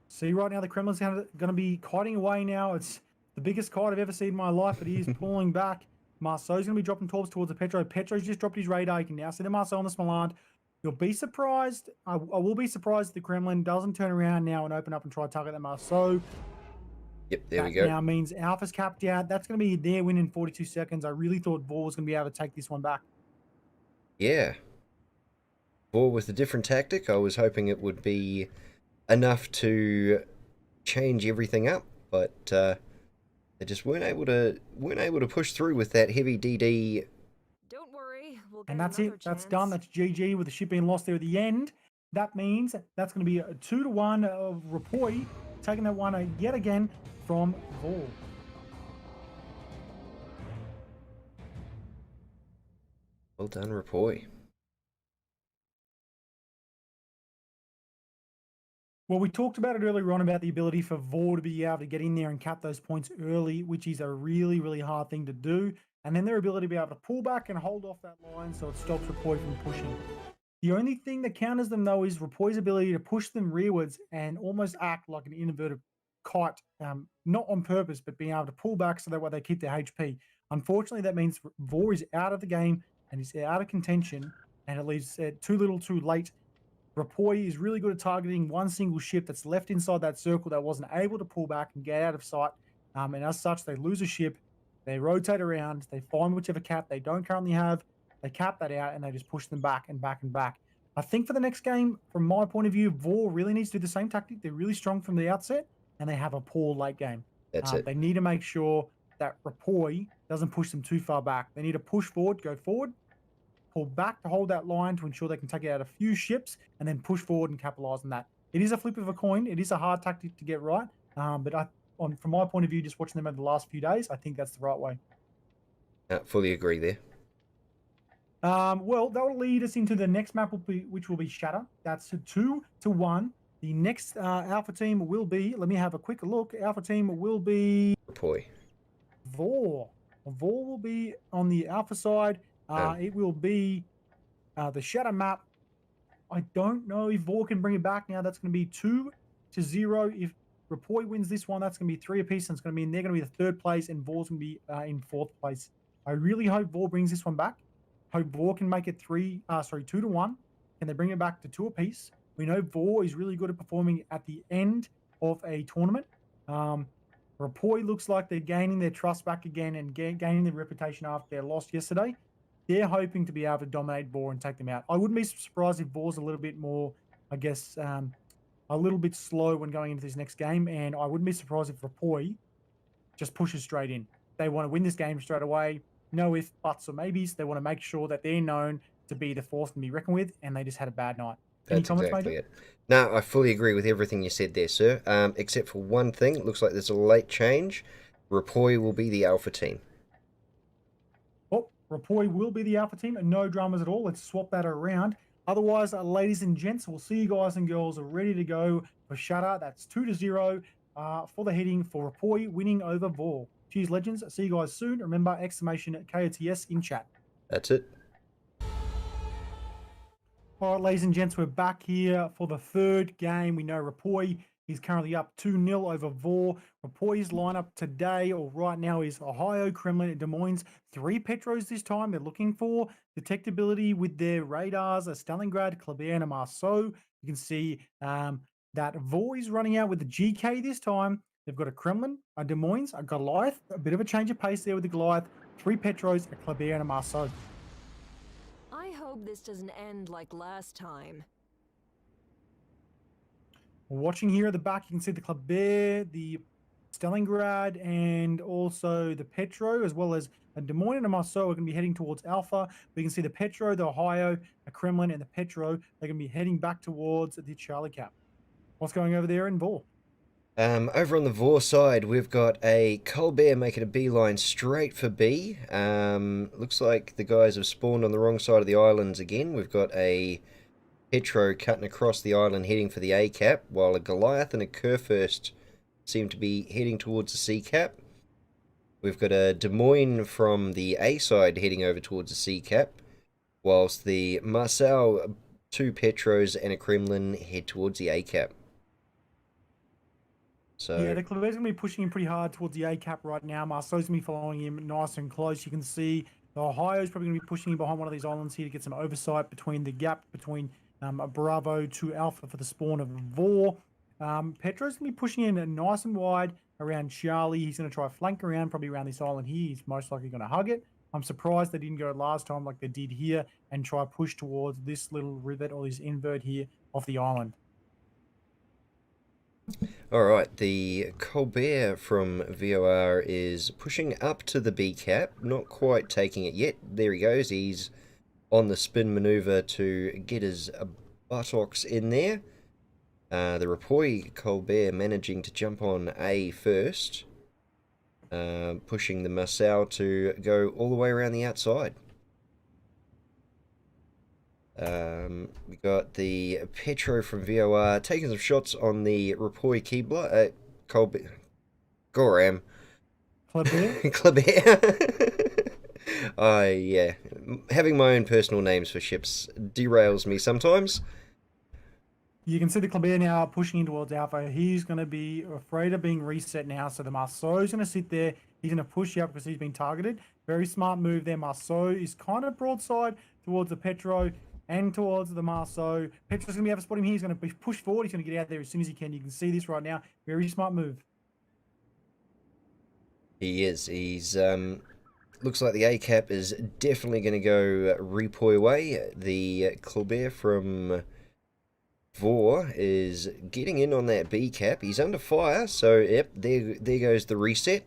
S1: see right now the Kremlin's going to be kiting away now. It's the biggest kite I've ever seen in my life, but he is pulling back. Marceau's going to be dropping torps towards the Petro. Petro's just dropped his radar. You can now see the Marceau on the Smoland. You'll be surprised. I will be surprised if the Kremlin doesn't turn around now and open up and try to target that Marceau.
S2: Yep, there we
S1: That
S2: go.
S1: now means Alpha's capped out. That's going to be their win in 42 seconds. I really thought VOR was going to be able to take this one back.
S2: Yeah. VOR with a different tactic. I was hoping it would be enough to change everything up, but they just weren't able to push through with that heavy DD.
S3: Don't worry, we'll get
S1: And that's
S3: another
S1: it. That's
S3: chance.
S1: done. That's GG with the ship being lost there at the end. That means that's going to be a 2-1 of REPOI, taking that one yet again from VOR.
S2: Well done, REPOI.
S1: Well, we talked about it earlier on about the ability for VOR to be able to get in there and cap those points early, which is a really, really hard thing to do. And then their ability to be able to pull back and hold off that line so it stops REPOI from pushing. The only thing that counters them, though, is REPOI's ability to push them rearwards and almost act like an inverted kite, not on purpose, but being able to pull back so that way they keep their HP. Unfortunately, that means VOR is out of the game and is out of contention, and it leaves too little too late. REPOI is really good at targeting one single ship that's left inside that circle that wasn't able to pull back and get out of sight. And as such, they lose a ship, they rotate around, they find whichever cap they don't currently have, they cap that out, and they just push them back and back and back. I think for the next game, from my point of view, VOR really needs to do the same tactic. They're really strong from the outset, and they have a poor late game.
S2: That's it.
S1: They need to make sure that REPOI doesn't push them too far back. They need to push forward, go forward, pull back to hold that line to ensure they can take out a few ships, and then push forward and capitalize on that. It is a flip of a coin. It is a hard tactic to get right. But from my point of view, just watching them over the last few days, I think that's the right way.
S2: Fully agree there.
S1: Well, that will lead us into the next map, which will be Shatter. That's a 2-1. The next Alpha team will be, let me have a quick look. Alpha team will be
S2: REPOI.
S1: VOR. VOR will be on the Alpha side. It will be the Shatter map. I don't know if VOR can bring it back now. That's going to be 2-0. If REPOI wins this one, that's going to be 3 apiece, and it's going to mean they're going to be the 3rd place, and VOR's going to be in 4th place. I really hope VOR brings this one back. Hope VOR can make it 2-1. Can they bring it back to 2 apiece? We know VOR is really good at performing at the end of a tournament. REPOI looks like they're gaining their trust back again and gaining their reputation after their loss yesterday. They're hoping to be able to dominate VOR and take them out. I wouldn't be surprised if VOR's a little bit more, I guess, a little bit slow when going into this next game, and I wouldn't be surprised if REPOI just pushes straight in. They want to win this game straight away. No ifs, buts, or maybes. They want to make sure that they're known to be the force to be reckoned with, and they just had a bad night. Any
S2: That's
S1: comments,
S2: exactly
S1: Major?
S2: it. No, I fully agree with everything you said there, sir. Except for one thing, it looks like there's a late change. REPOI will be the alpha team.
S1: Oh, Rapoi will be the alpha team, and no dramas at all. Let's swap that around. Otherwise, ladies and gents, we'll see you guys and girls are ready to go for Shutter. That's 2-0 for the heading for Rapoi winning over VOR. Cheers, legends. See you guys soon. Remember, exclamation KOTS in chat.
S2: That's it.
S1: All right, ladies and gents, we're back here for the third game. We know Rapoi is currently up 2-0 over VOR. Rapoi's lineup today, or right now, is Ohio, Kremlin, and Des Moines. 3 Petros this time. They're looking for detectability with their radars, Stalingrad, Kleber, and Marceau. You can see that VOR is running out with the GK this time. They've got a Kremlin, a Des Moines, a Goliath, a bit of a change of pace there with the Goliath, 3 Petros, a Kleber, and a Marceau.
S3: I hope this doesn't end like last time.
S1: Watching here at the back, you can see the Kleber, the Stalingrad, and also the Petro, as well as a Des Moines and a Marceau are going to be heading towards Alpha. We can see the Petro, the Ohio, the Kremlin, and the Petro. They're going to be heading back towards the Charlie Cap. What's going over there in VOR?
S2: Over on the VOR side, we've got a Colbert making a beeline straight for B. Looks like the guys have spawned on the wrong side of the islands again. We've got a Petro cutting across the island heading for the A cap, while a Goliath and a Kurfürst seem to be heading towards the C cap. We've got a Des Moines from the A side heading over towards the C cap, whilst the Marcel, 2 Petros and a Kremlin head towards the A cap. So
S1: Yeah, the Kleber's going to be pushing him pretty hard towards the A cap right now. Marceau's going to be following him nice and close. You can see the Ohio's probably going to be pushing him behind one of these islands here to get some oversight between the gap between a Bravo to Alpha for the spawn of VOR. Petro's going to be pushing in nice and wide around Charlie. He's going to try flank around, probably around this island here. He's most likely going to hug it. I'm surprised they didn't go last time like they did here and try push towards this little rivet or this invert here off the island.
S2: Alright, the Colbert from VOR is pushing up to the B cap, not quite taking it yet. There he goes, he's on the spin maneuver to get his buttocks in there. The REPOI Colbert managing to jump on A first, pushing the Marcel to go all the way around the outside. We got the Petro from VOR taking some shots on the REPOI Keebler, Colbert, Goram.
S1: Kleber?
S2: Kleber. Yeah. Having my own personal names for ships derails me sometimes.
S1: You can see the Kleber now pushing in towards Alpha. He's going to be afraid of being reset now. So the Marceau's going to sit there. He's going to push out because he's been targeted. Very smart move there. Marceau is kind of broadside towards the Petro and towards the Marceau. Petro's going to be able to spot him here. He's going to push forward. He's going to get out there as soon as he can. You can see this right now. Very smart move.
S2: He is. He's, looks like the A cap is definitely going to go REPOI way. The Colbert from VOR is getting in on that B cap. He's under fire, so yep, there goes the reset.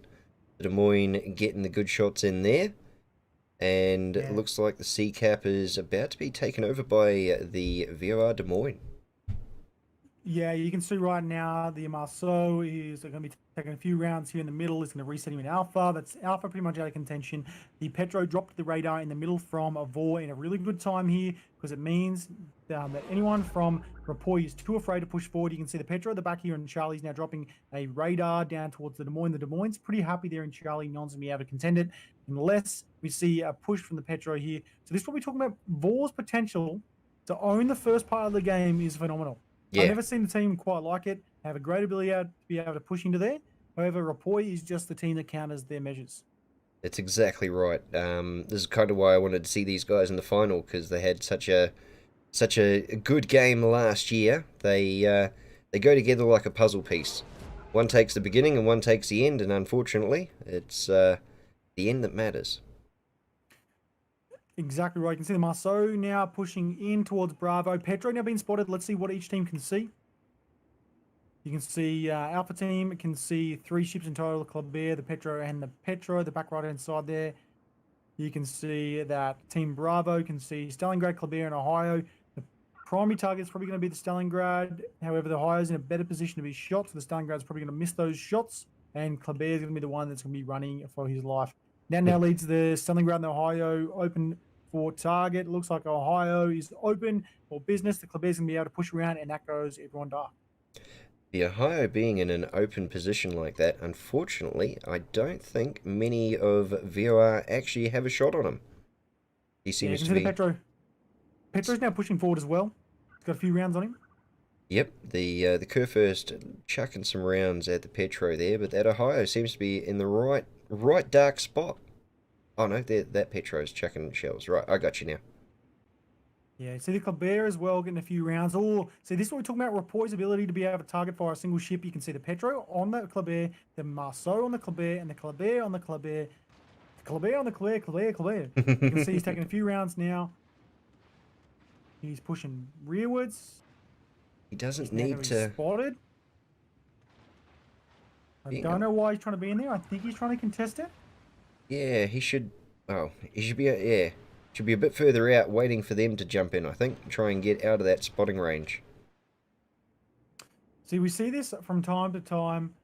S2: The Des Moines getting the good shots in there. And
S1: Yeah.
S2: it looks like the C cap is about to be taken over by the VOR Des Moines.
S1: Yeah, you can see right now the Marceau is going to be taking a few rounds here in the middle. It's going to reset him in Alpha. That's Alpha pretty much out of contention. The Petro dropped the radar in the middle from a VOR in a really good time here because it means that anyone from REPOI is too afraid to push forward. You can see the Petro at the back here, and Charlie's now dropping a radar down towards the Des Moines. The Des Moines pretty happy there in Charlie. No one's going to be able to contend it unless we see a push from the Petro here. So this is what we're talking about. VOR's potential to own the first part of the game is phenomenal.
S2: Yeah.
S1: I've never seen the team quite like it, have a great ability to be able to push into there. However, REPOI is just the team that counters their measures.
S2: That's exactly right. This is kind of why I wanted to see these guys in the final, because they had such a good game last year. They go together like a puzzle piece. One takes the beginning and one takes the end, and unfortunately, it's the end that matters.
S1: Exactly right. You can see the Marceau now pushing in towards Bravo. Petro now being spotted. Let's see what each team can see. You can see Alpha team can see 3 ships in total, Kleber, the Petro, and the Petro, the back right-hand side there. You can see that Team Bravo can see Stalingrad, Kleber, and Ohio. The primary target is probably going to be the Stalingrad. However, the Ohio's in a better position to be shot, so the Stalingrad's probably going to miss those shots, and Kleber's going to be the one that's going to be running for his life. That now leads the Stalingrad and the Ohio open for target. Looks like Ohio is open for business. The Kleber's going to be able to push around, and that goes everyone dark.
S2: The Ohio being in an open position like that, unfortunately, I don't think many of VOR actually have a shot on him. He
S1: Yeah, you
S2: seems
S1: can
S2: to
S1: see
S2: be...
S1: the Petro. Petro's now pushing forward as well. He's got a few rounds on him.
S2: Yep, the Kurfürst chucking some rounds at the Petro there, but that Ohio seems to be in the right dark spot. Oh no, that Petro's chucking shells. Right, I got you now.
S1: Yeah, see the Kleber as well, getting a few rounds. Oh, see, this is what we're talking about, Repoi's ability to be able to target fire a single ship. You can see the Petro on the Kleber, the Marceau on the Kleber, and the Kleber on the Kleber. The Kleber on the Kleber. You can see he's taking a few rounds now. He's pushing rearwards.
S2: He doesn't
S1: He's now
S2: need
S1: gonna be
S2: to...
S1: spotted. I don't know why he's trying to be in there. I think he's trying to contest it.
S2: Yeah, he should... Oh, he should be... Yeah, should be a bit further out, waiting for them to jump in, I think. Try and get out of that spotting range.
S1: See, we see this from time to time.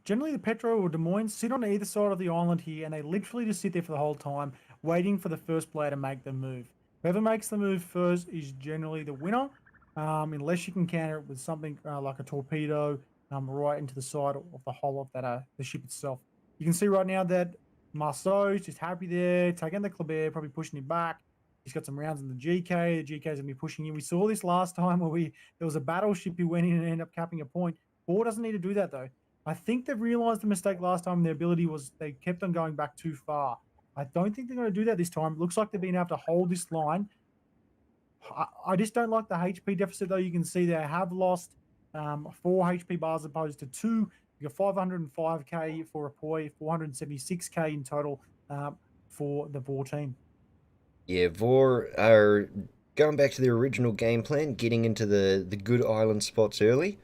S1: Generally the Petro or Des Moines sit on either side of the island here, and they literally just sit there for the whole time, waiting for the first player to make the move. Whoever makes the move first is generally the winner, unless you can counter it with something like a torpedo right into the side of the hull of that the ship itself. You can see right now that Marceau's just happy there, taking the Kleber, probably pushing him back. He's got some rounds in the GK. The GK's gonna be pushing in. We saw this last time where there was a battleship who went in and ended up capping a point. VOR doesn't need to do that though. I think they've realized the mistake last time. Their ability was they kept on going back too far. I don't think they're going to do that this time. It looks like they've been able to hold this line. I just don't like the HP deficit though. You can see they have lost 4 HP bars as opposed to 2. You got 505k for REPOI, 476k in total for the VOR team.
S2: Yeah, VOR are going back to their original game plan, getting into the good island spots early.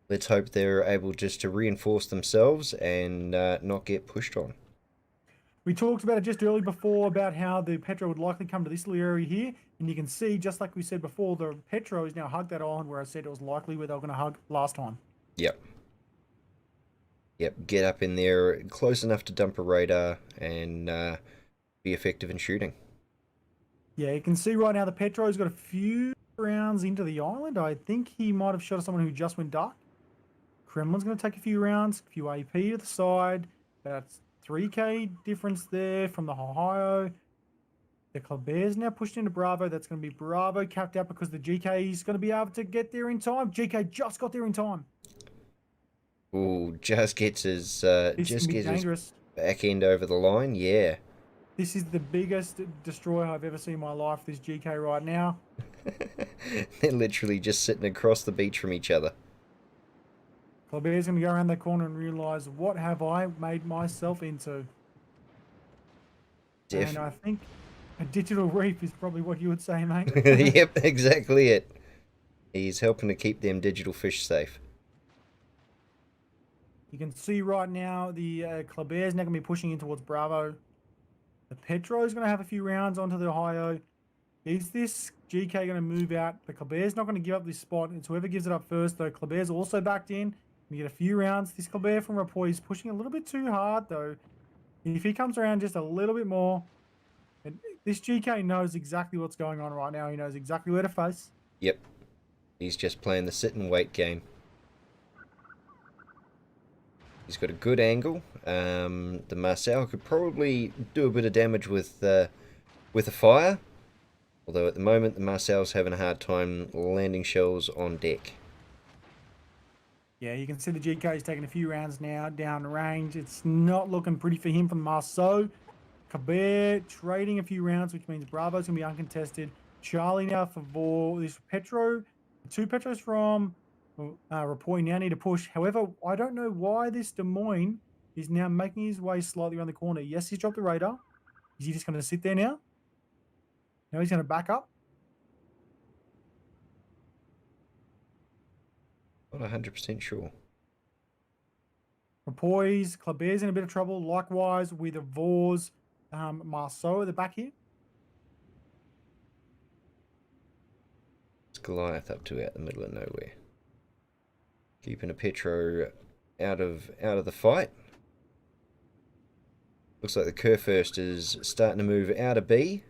S2: Let's hope they're able just to reinforce themselves and not get pushed on.
S1: We talked about it just early before about how the Petro would likely come to this little area here. And you can see, just like we said before, the Petro has now hugged that island where I said it was likely where they were going to hug last time.
S2: Yep. Yep, get up in there close enough to dump a radar and be effective in shooting.
S1: Yeah, you can see right now the Petro's got a few rounds into the island. I think he might have shot at someone who just went dark. Kremlin's going to take a few rounds, a few AP to the side. That's 3k difference there from the Ohio. The Kleber's now pushed into Bravo. That's going to be Bravo capped out because the GK is going to be able to get there in time. GK just got there in time.
S2: Ooh, just gets his back end over the line. Yeah.
S1: This is the biggest destroyer I've ever seen in my life, this GK right now.
S2: They're literally just sitting across the beach from each other.
S1: Kleber's going to go around that corner and realise, what have I made myself into? And I think a digital reef is probably what you would say, mate.
S2: Yep, exactly it. He's helping to keep them digital fish safe.
S1: You can see right now the Kleber's now going to be pushing in towards Bravo. The Petro's going to have a few rounds onto the Ohio. Is this GK going to move out? The Kleber's not going to give up this spot. It's whoever gives it up first, though. Kleber's also backed in. We get a few rounds. This Kleber from REPOI is pushing a little bit too hard, though. If he comes around just a little bit more, and this GK knows exactly what's going on right now. He knows exactly where to face.
S2: Yep. He's just playing the sit and wait game. He's got a good angle. The Marcel could probably do a bit of damage with a fire. Although at the moment the Marcel's having a hard time landing shells on deck.
S1: Yeah, you can see the GK is taking a few rounds now down range. It's not looking pretty for him from Marceau. Kleber trading a few rounds, which means Bravo's going to be uncontested. Charlie now for VOR. This Petro, 2 Petros from REPOI now need to push. However, I don't know why this Des Moines is now making his way slightly around the corner. Yes, he's dropped the radar. Is he just going to sit there now? Now he's going to back up.
S2: Not 100% sure.
S1: REPOI's, Kleber's in a bit of trouble. Likewise with the VOR's Marceau at the back here.
S2: It's Goliath up to out the middle of nowhere. Keeping a Petro out of the fight. Looks like the Kurfürst is starting to move out of B.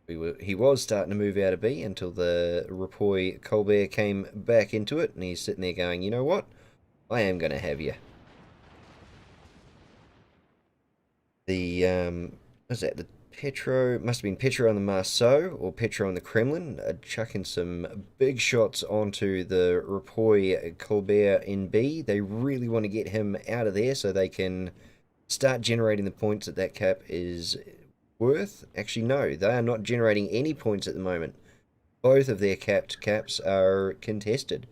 S2: He was starting to move out of B until the REPOI Colbert came back into it, and he's sitting there going, you know what? I am going to have you. The, what's that? The Petro, must have been Petro on the Marceau, or Petro on the Kremlin, chucking some big shots onto the REPOI Colbert in B. They really want to get him out of there so they can start generating the points that cap is worth. Actually, no, they are not generating any points at the moment. Both of their caps are contested.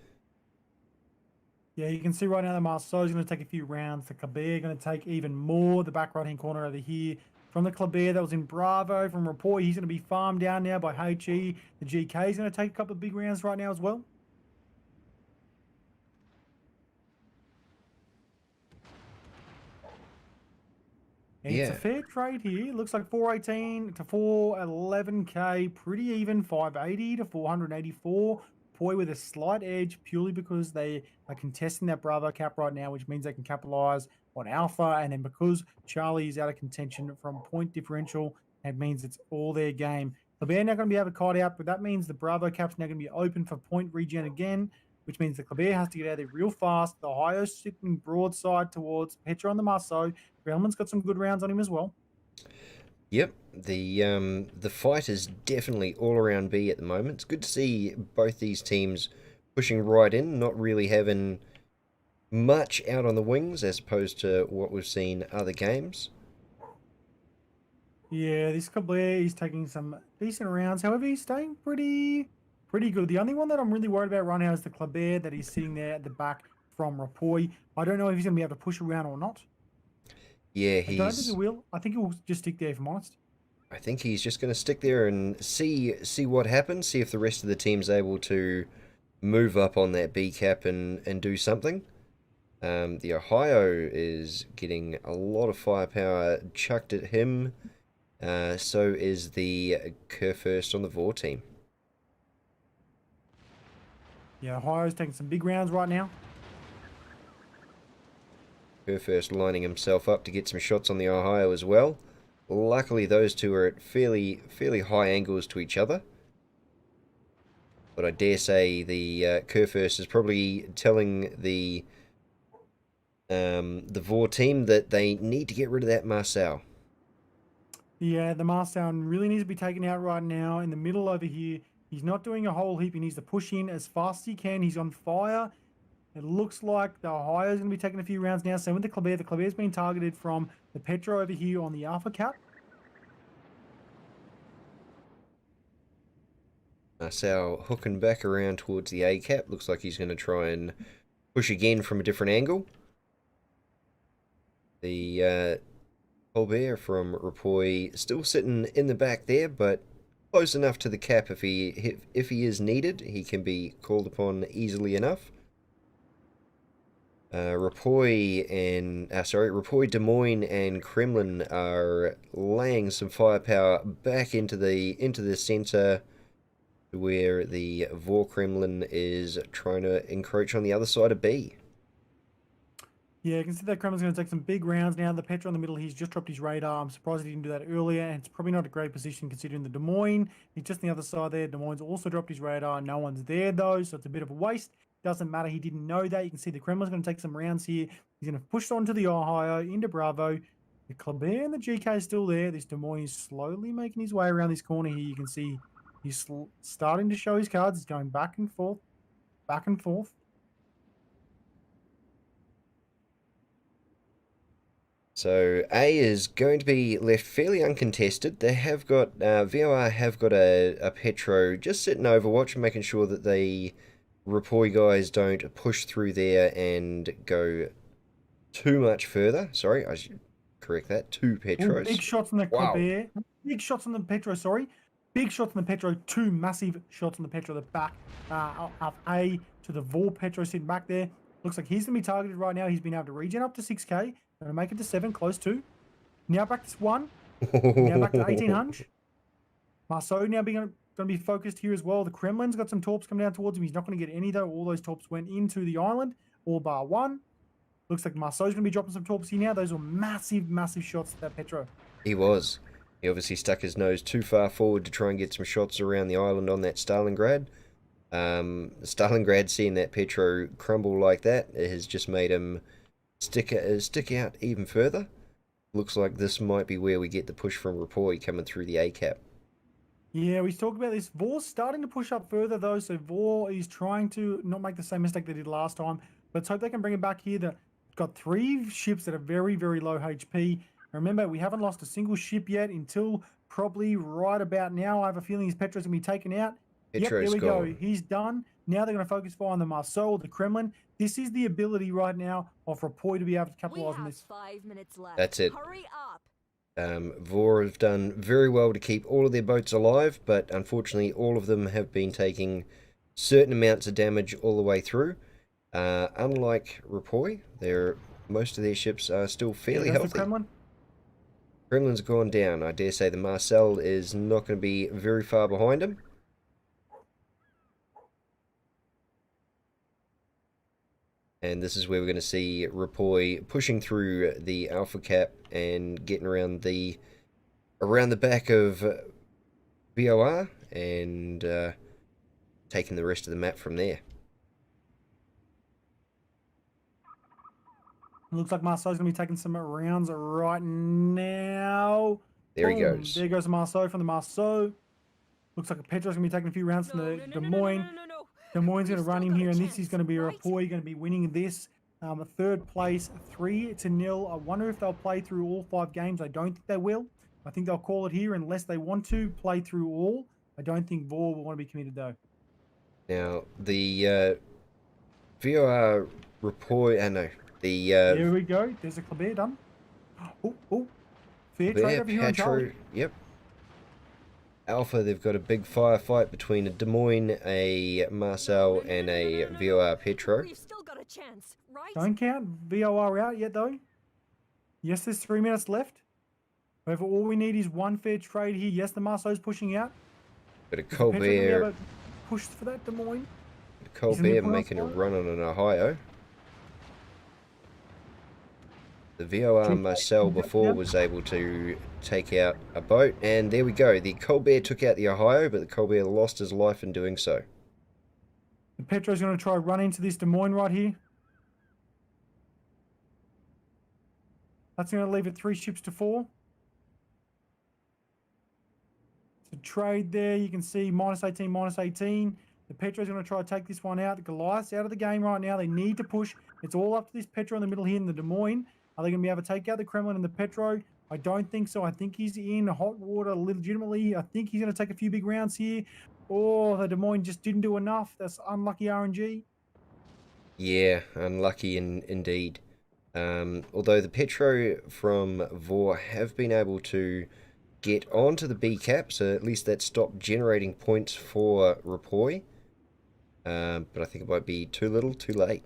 S1: Yeah, you can see right now the Marceau is going to take a few rounds. The Kleber going to take even more. The back right-hand corner over here from the Kleber that was in Bravo from REPOI. He's going to be farmed down now by HE. The GK is going to take a couple of big rounds right now as well. And it's a fair trade here. Looks like 418 to 411k, pretty even. 580 to 484. Poi with a slight edge purely because they are contesting that Bravo cap right now, which means they can capitalize on Alpha. And then because Charlie is out of contention from point differential, that means it's all their game. Kleber now going to be able to kite out, but that means the Bravo cap's now going to be open for point regen again, which means the Kleber has to get out of there real fast. The Ohio sitting broadside towards Petro on the Marceau. Grellman's got some good rounds on him as well.
S2: Yep, the fight is definitely all around B at the moment. It's good to see both these teams pushing right in, not really having much out on the wings as opposed to what we've seen other games.
S1: Yeah, this Kleber, he's taking some decent rounds. However, he's staying pretty good. The only one that I'm really worried about right now is the Kleber that he's sitting there at the back from REPOI. I don't know if he's going to be able to push around or not.
S2: Yeah,
S1: I don't think he will. I think he'll just stick there, if I'm honest.
S2: I think he's just going to stick there and see what happens, see if the rest of the team's able to move up on that B cap and do something. The Ohio is getting a lot of firepower chucked at him. So is the Kurfürst on the VOR team.
S1: Yeah, Ohio's taking some big rounds right now.
S2: Kurfürst lining himself up to get some shots on the Ohio as well. Luckily, those two are at fairly high angles to each other. But I dare say the Kurfürst is probably telling the VOR team that they need to get rid of that Marceau.
S1: Yeah, the Marceau really needs to be taken out right now. In the middle over here, he's not doing a whole heap. He needs to push in as fast as he can. He's on fire. It looks like the Ohio is going to be taking a few rounds now. Same with the Kleber. The Kleber has been targeted from the Petro over here on the Alpha cap.
S2: Marceau hooking back around towards the A cap. Looks like he's going to try and push again from a different angle. The Colbert from REPOI still sitting in the back there, but close enough to the cap if he is needed. He can be called upon easily enough. REPOI Des Moines and Kremlin are laying some firepower back into the center, where the VOR Kremlin is trying to encroach on the other side of B.
S1: Yeah, you can see that Kremlin's going to take some big rounds now. The Petro in the middle, he's just dropped his radar. I'm surprised he didn't do that earlier, and it's probably not a great position considering the Des Moines. He's just on the other side there. Des Moines also dropped his radar. No one's there, though, so it's a bit of a waste. Doesn't matter. He didn't know that. You can see the Kremlin's going to take some rounds here. He's going to push on to the Ohio, into Bravo. The Kleber and the GK is still there. This Des Moines is slowly making his way around this corner here. You can see he's starting to show his cards. He's going back and forth, back and forth.
S2: So A is going to be left fairly uncontested. They have got, VOR have got a Petro just sitting Overwatch and making sure that the REPOI guys don't push through there and go too much further. Sorry, I should correct that. 2 Petros.
S1: Ooh, big shots on the Kleber. Big shots on the Petro, sorry. Big shots on the Petro. 2 massive shots on the Petro. The back of A to the VOR Petro sitting back there. Looks like he's going to be targeted right now. He's been able to regen up to 6k. Going to make it to 7, close to. Now back to 1. Now back to 1800. Marceau now being going to be focused here as well. The Kremlin's got some torps coming down towards him. He's not going to get any though. All those torps went into the island, all bar one. Looks like Marceau's going to be dropping some torps here now. Those were massive, massive shots at that Petro.
S2: He was. He obviously stuck his nose too far forward to try and get some shots around the island on that Stalingrad. Stalingrad, seeing that Petro crumble like that, it has just made him stick out even further. Looks like this might be where we get the push from REPOI coming through the A cap.
S1: Yeah, we talked about this. VOR's starting to push up further though, so VOR is trying to not make the same mistake they did last time. Let's hope they can bring it back here. They've got 3 ships that are very, very low HP. Remember, we haven't lost a single ship yet until probably right about now. I have a feeling his Petro's going to be taken out.
S2: Petro's
S1: there we
S2: gone.
S1: go. He's done. Now they're going to focus fire on the Marceau or the Kremlin. This is the ability right now of REPOI to be able to capitalize on this.
S3: 5 minutes left.
S2: That's it.
S3: Hurry up.
S2: VOR have done very well to keep all of their boats alive, but unfortunately all of them have been taking certain amounts of damage all the way through. Unlike REPOI, most of their ships are still fairly
S1: There's
S2: healthy.
S1: the Kremlin.
S2: Kremlin's gone down. I dare say the Marcel is not going to be very far behind him. And this is where we're going to see REPOI pushing through the Alpha Cap and getting around the back of VOR and taking the rest of the map from there.
S1: Looks like Marceau's going to be taking some rounds right now.
S2: There he
S1: Boom.
S2: goes.
S1: There goes Marceau from the Marceau. Looks like Petro's going to be taking a few rounds from the Des Moines. Des Moines going to run him here, and this is going to be REPOI going to be winning this. A third place, 3-0. I wonder if they'll play through all 5 games. I don't think they will. I think they'll call it here unless they want to play through all. I don't think VOR will want to be committed though.
S2: Now, the VOR REPOI, no, the...
S1: There we go. There's a Kleber done. Oh. Fair trade over here on Charlie.
S2: Yep. Alpha, they've got a big firefight between a Des Moines, a Marcel, and a VOR Petro.
S3: We've still got a chance, right?
S1: Don't count VOR out yet though. Yes, there's 3 minutes left. However, all we need is one fair trade here. Yes, the Marceau's pushing out.
S2: But a
S1: Petro's gonna be able
S2: Colbert,
S1: to push for that Des Moines.
S2: making a run on an Ohio. The VOR Marcel before was able to take out a boat, and there we go. The Colbert took out the Ohio, but the Colbert lost his life in doing so.
S1: The Petro's going to try run into this Des Moines right here. That's going to leave it 3 ships to 4. It's a trade there. You can see -18, -18. The Petro's going to try to take this one out. The Goliath's out of the game right now. They need to push. It's all up to this Petro in the middle here in the Des Moines. Are they going to be able to take out the Kremlin and the Petro? I don't think so. I think he's in hot water legitimately. I think he's going to take a few big rounds here. Oh, the Des Moines just didn't do enough. That's unlucky RNG.
S2: Yeah, unlucky indeed. Although the Petro from VOR have been able to get onto the B cap, so at least that stopped generating points for REPOI. But I think it might be too little, too late.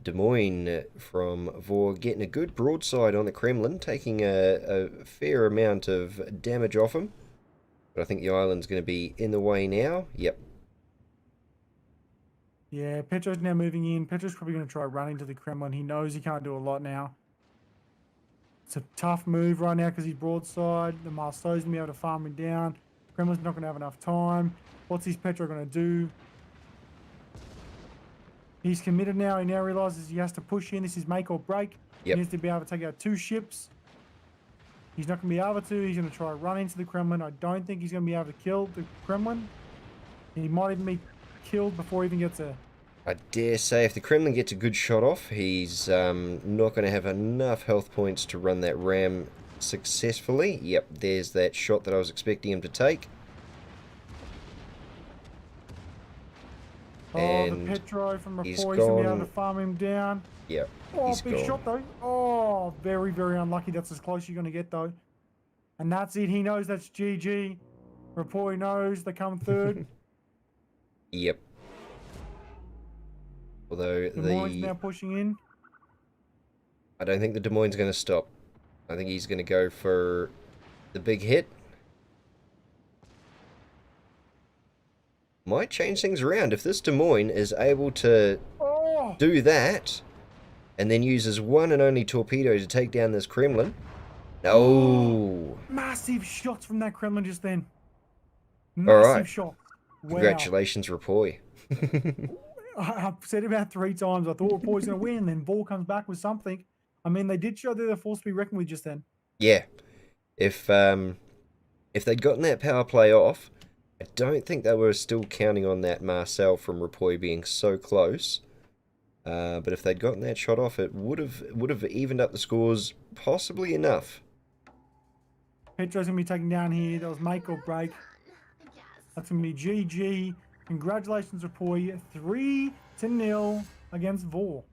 S2: Des Moines from VOR getting a good broadside on the Kremlin, taking a fair amount of damage off him. But I think the island's going to be in the way now. Yep.
S1: Yeah, Petro's now moving in. Petro's probably going to try running to the Kremlin. He knows he can't do a lot now. It's a tough move right now because he's broadside. The Marceau's going to be able to farm him down. Kremlin's not going to have enough time. What's his Petro going to do? He's committed now. He now realizes he has to push in. This is make or break.
S2: Yep.
S1: He needs to be able to take out 2 ships. He's not going to be able to. He's going to try to run into the Kremlin. I don't think he's going to be able to kill the Kremlin. He might even be killed before he even gets a...
S2: I dare say if the Kremlin gets a good shot off, he's not going to have enough health points to run that ram successfully. Yep, there's that shot that I was expecting him to take.
S1: Oh, the Petro from
S2: he's
S1: REPOI is going to be able
S2: gone.
S1: to farm him down.
S2: Yep,
S1: Oh,
S2: he's
S1: big
S2: gone.
S1: shot though. Oh, very, very unlucky. That's as close as you're going to get though. And that's it. He knows that's GG. REPOI knows they come third.
S2: Yep. Although
S1: Des Moines now pushing in.
S2: I don't think the Des Moines going to stop. I think he's going to go for the big hit. might change things around. If this Des Moines is able to
S1: Oh,
S2: do that, and then uses one and only torpedo to take down this Kremlin. No!
S1: massive shots from that Kremlin just then.
S2: Alright.
S1: Massive shots. Wow.
S2: Congratulations, REPOI.
S1: I've said it about 3 times. I thought Repoi's going to win, then Ball comes back with something. I mean, they did show they're the force to be reckoned with just then.
S2: Yeah. If they'd gotten that power play off, I don't think they were still counting on that Marcel from REPOI being so close. But if they'd gotten that shot off, it would have evened up the scores possibly enough.
S1: Petro's going to be taken down here. That was make or break. That's going to be GG. Congratulations, Repoi. 3-0 against VOR.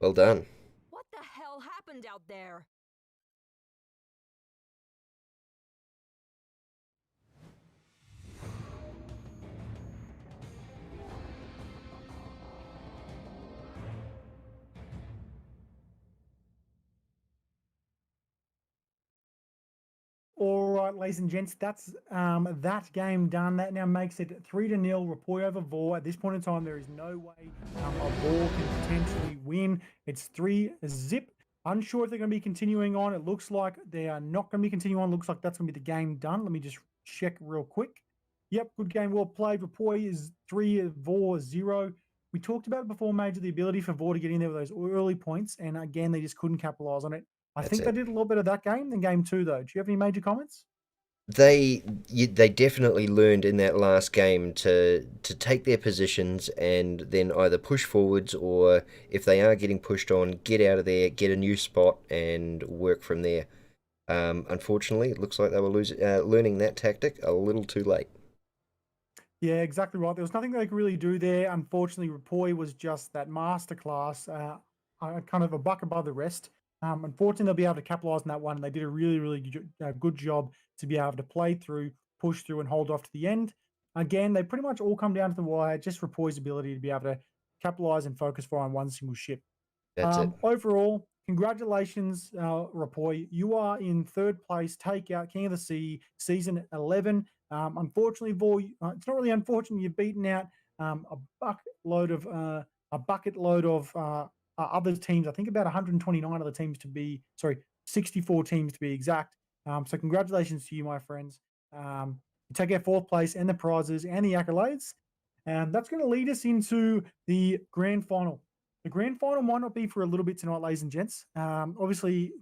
S2: Well done.
S3: What the hell happened out there?
S1: All right, ladies and gents, that's that game done. That now makes it 3-0, Repoi over VOR. At this point in time, there is no way a VOR can potentially win. It's 3-0. Unsure if they're going to be continuing on. It looks like they are not going to be continuing on. Looks like that's going to be the game done. Let me just check real quick. Yep, good game, well played. Repoi is 3, VOR 0. We talked about it before, Major, the ability for VOR to get in there with those early points, and again, they just couldn't capitalize on it. I think they did a little better that game than game 2, though. Do you have any major comments?
S2: They definitely learned in that last game to take their positions and then either push forwards, or if they are getting pushed on, get out of there, get a new spot and work from there. Unfortunately, it looks like they were learning that tactic a little too late.
S1: Yeah, exactly right. There was nothing they could really do there. Unfortunately, Repoi was just that masterclass, kind of a buck above the rest. Unfortunately, they'll be able to capitalize on that one, and they did a really good job to be able to play through, push through, and hold off to the end. Again, they pretty much all come down to the wire, just Repoi's ability to be able to capitalize and focus fire on one single ship.
S2: That's it.
S1: Overall, congratulations, Repoi. You are in 3rd place, takeout King of the Sea, season 11. Unfortunately, VOR, it's not really unfortunate. You've beaten out a bucket load of other teams. I think about 129 other teams 64 teams to be exact. So congratulations to you, my friends. You take our 4th place and the prizes and the accolades. And that's going to lead us into the grand final. The grand final might not be for a little bit tonight, ladies and gents. Obviously,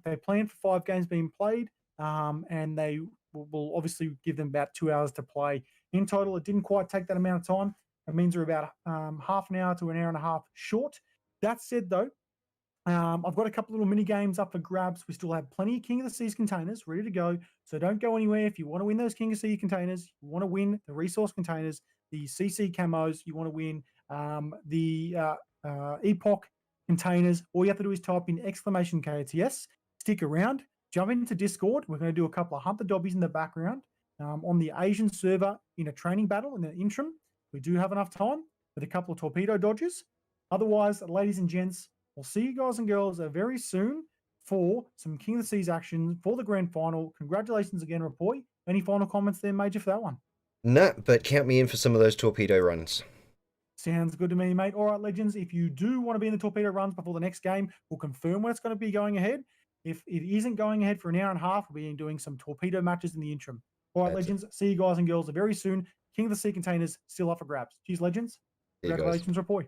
S1: they plan for 5 games being played, and they will obviously give them about 2 hours to play. In total, it didn't quite take that amount of time. It means we're about half an hour to an hour and a half short. That said, though, I've got a couple little mini games up for grabs. We still have plenty of King of the Seas containers ready to go. So don't go anywhere. If you want to win those King of the Sea containers, you want to win the resource containers, the CC camos, you want to win the Epoch containers, all you have to do is type in !KTS, stick around, jump into Discord. We're going to do a couple of Hunt the Dobbies in the background on the Asian server in a training battle in the interim. We do have enough time with a couple of torpedo dodges. Otherwise, ladies and gents, we'll see you guys and girls very soon for some King of the Seas action for the grand final. Congratulations again, Repoi. Any final comments there, Major, for that one?
S2: Nah, but count me in for some of those torpedo runs.
S1: Sounds good to me, mate. All right, legends, if you do want to be in the torpedo runs before the next game, we'll confirm when it's going to be going ahead. If it isn't going ahead for an hour and a half, we'll be doing some torpedo matches in the interim. All right, legends, see you guys and girls very soon. King of the Sea containers still up for grabs. Cheers, legends. Congratulations, Repoi.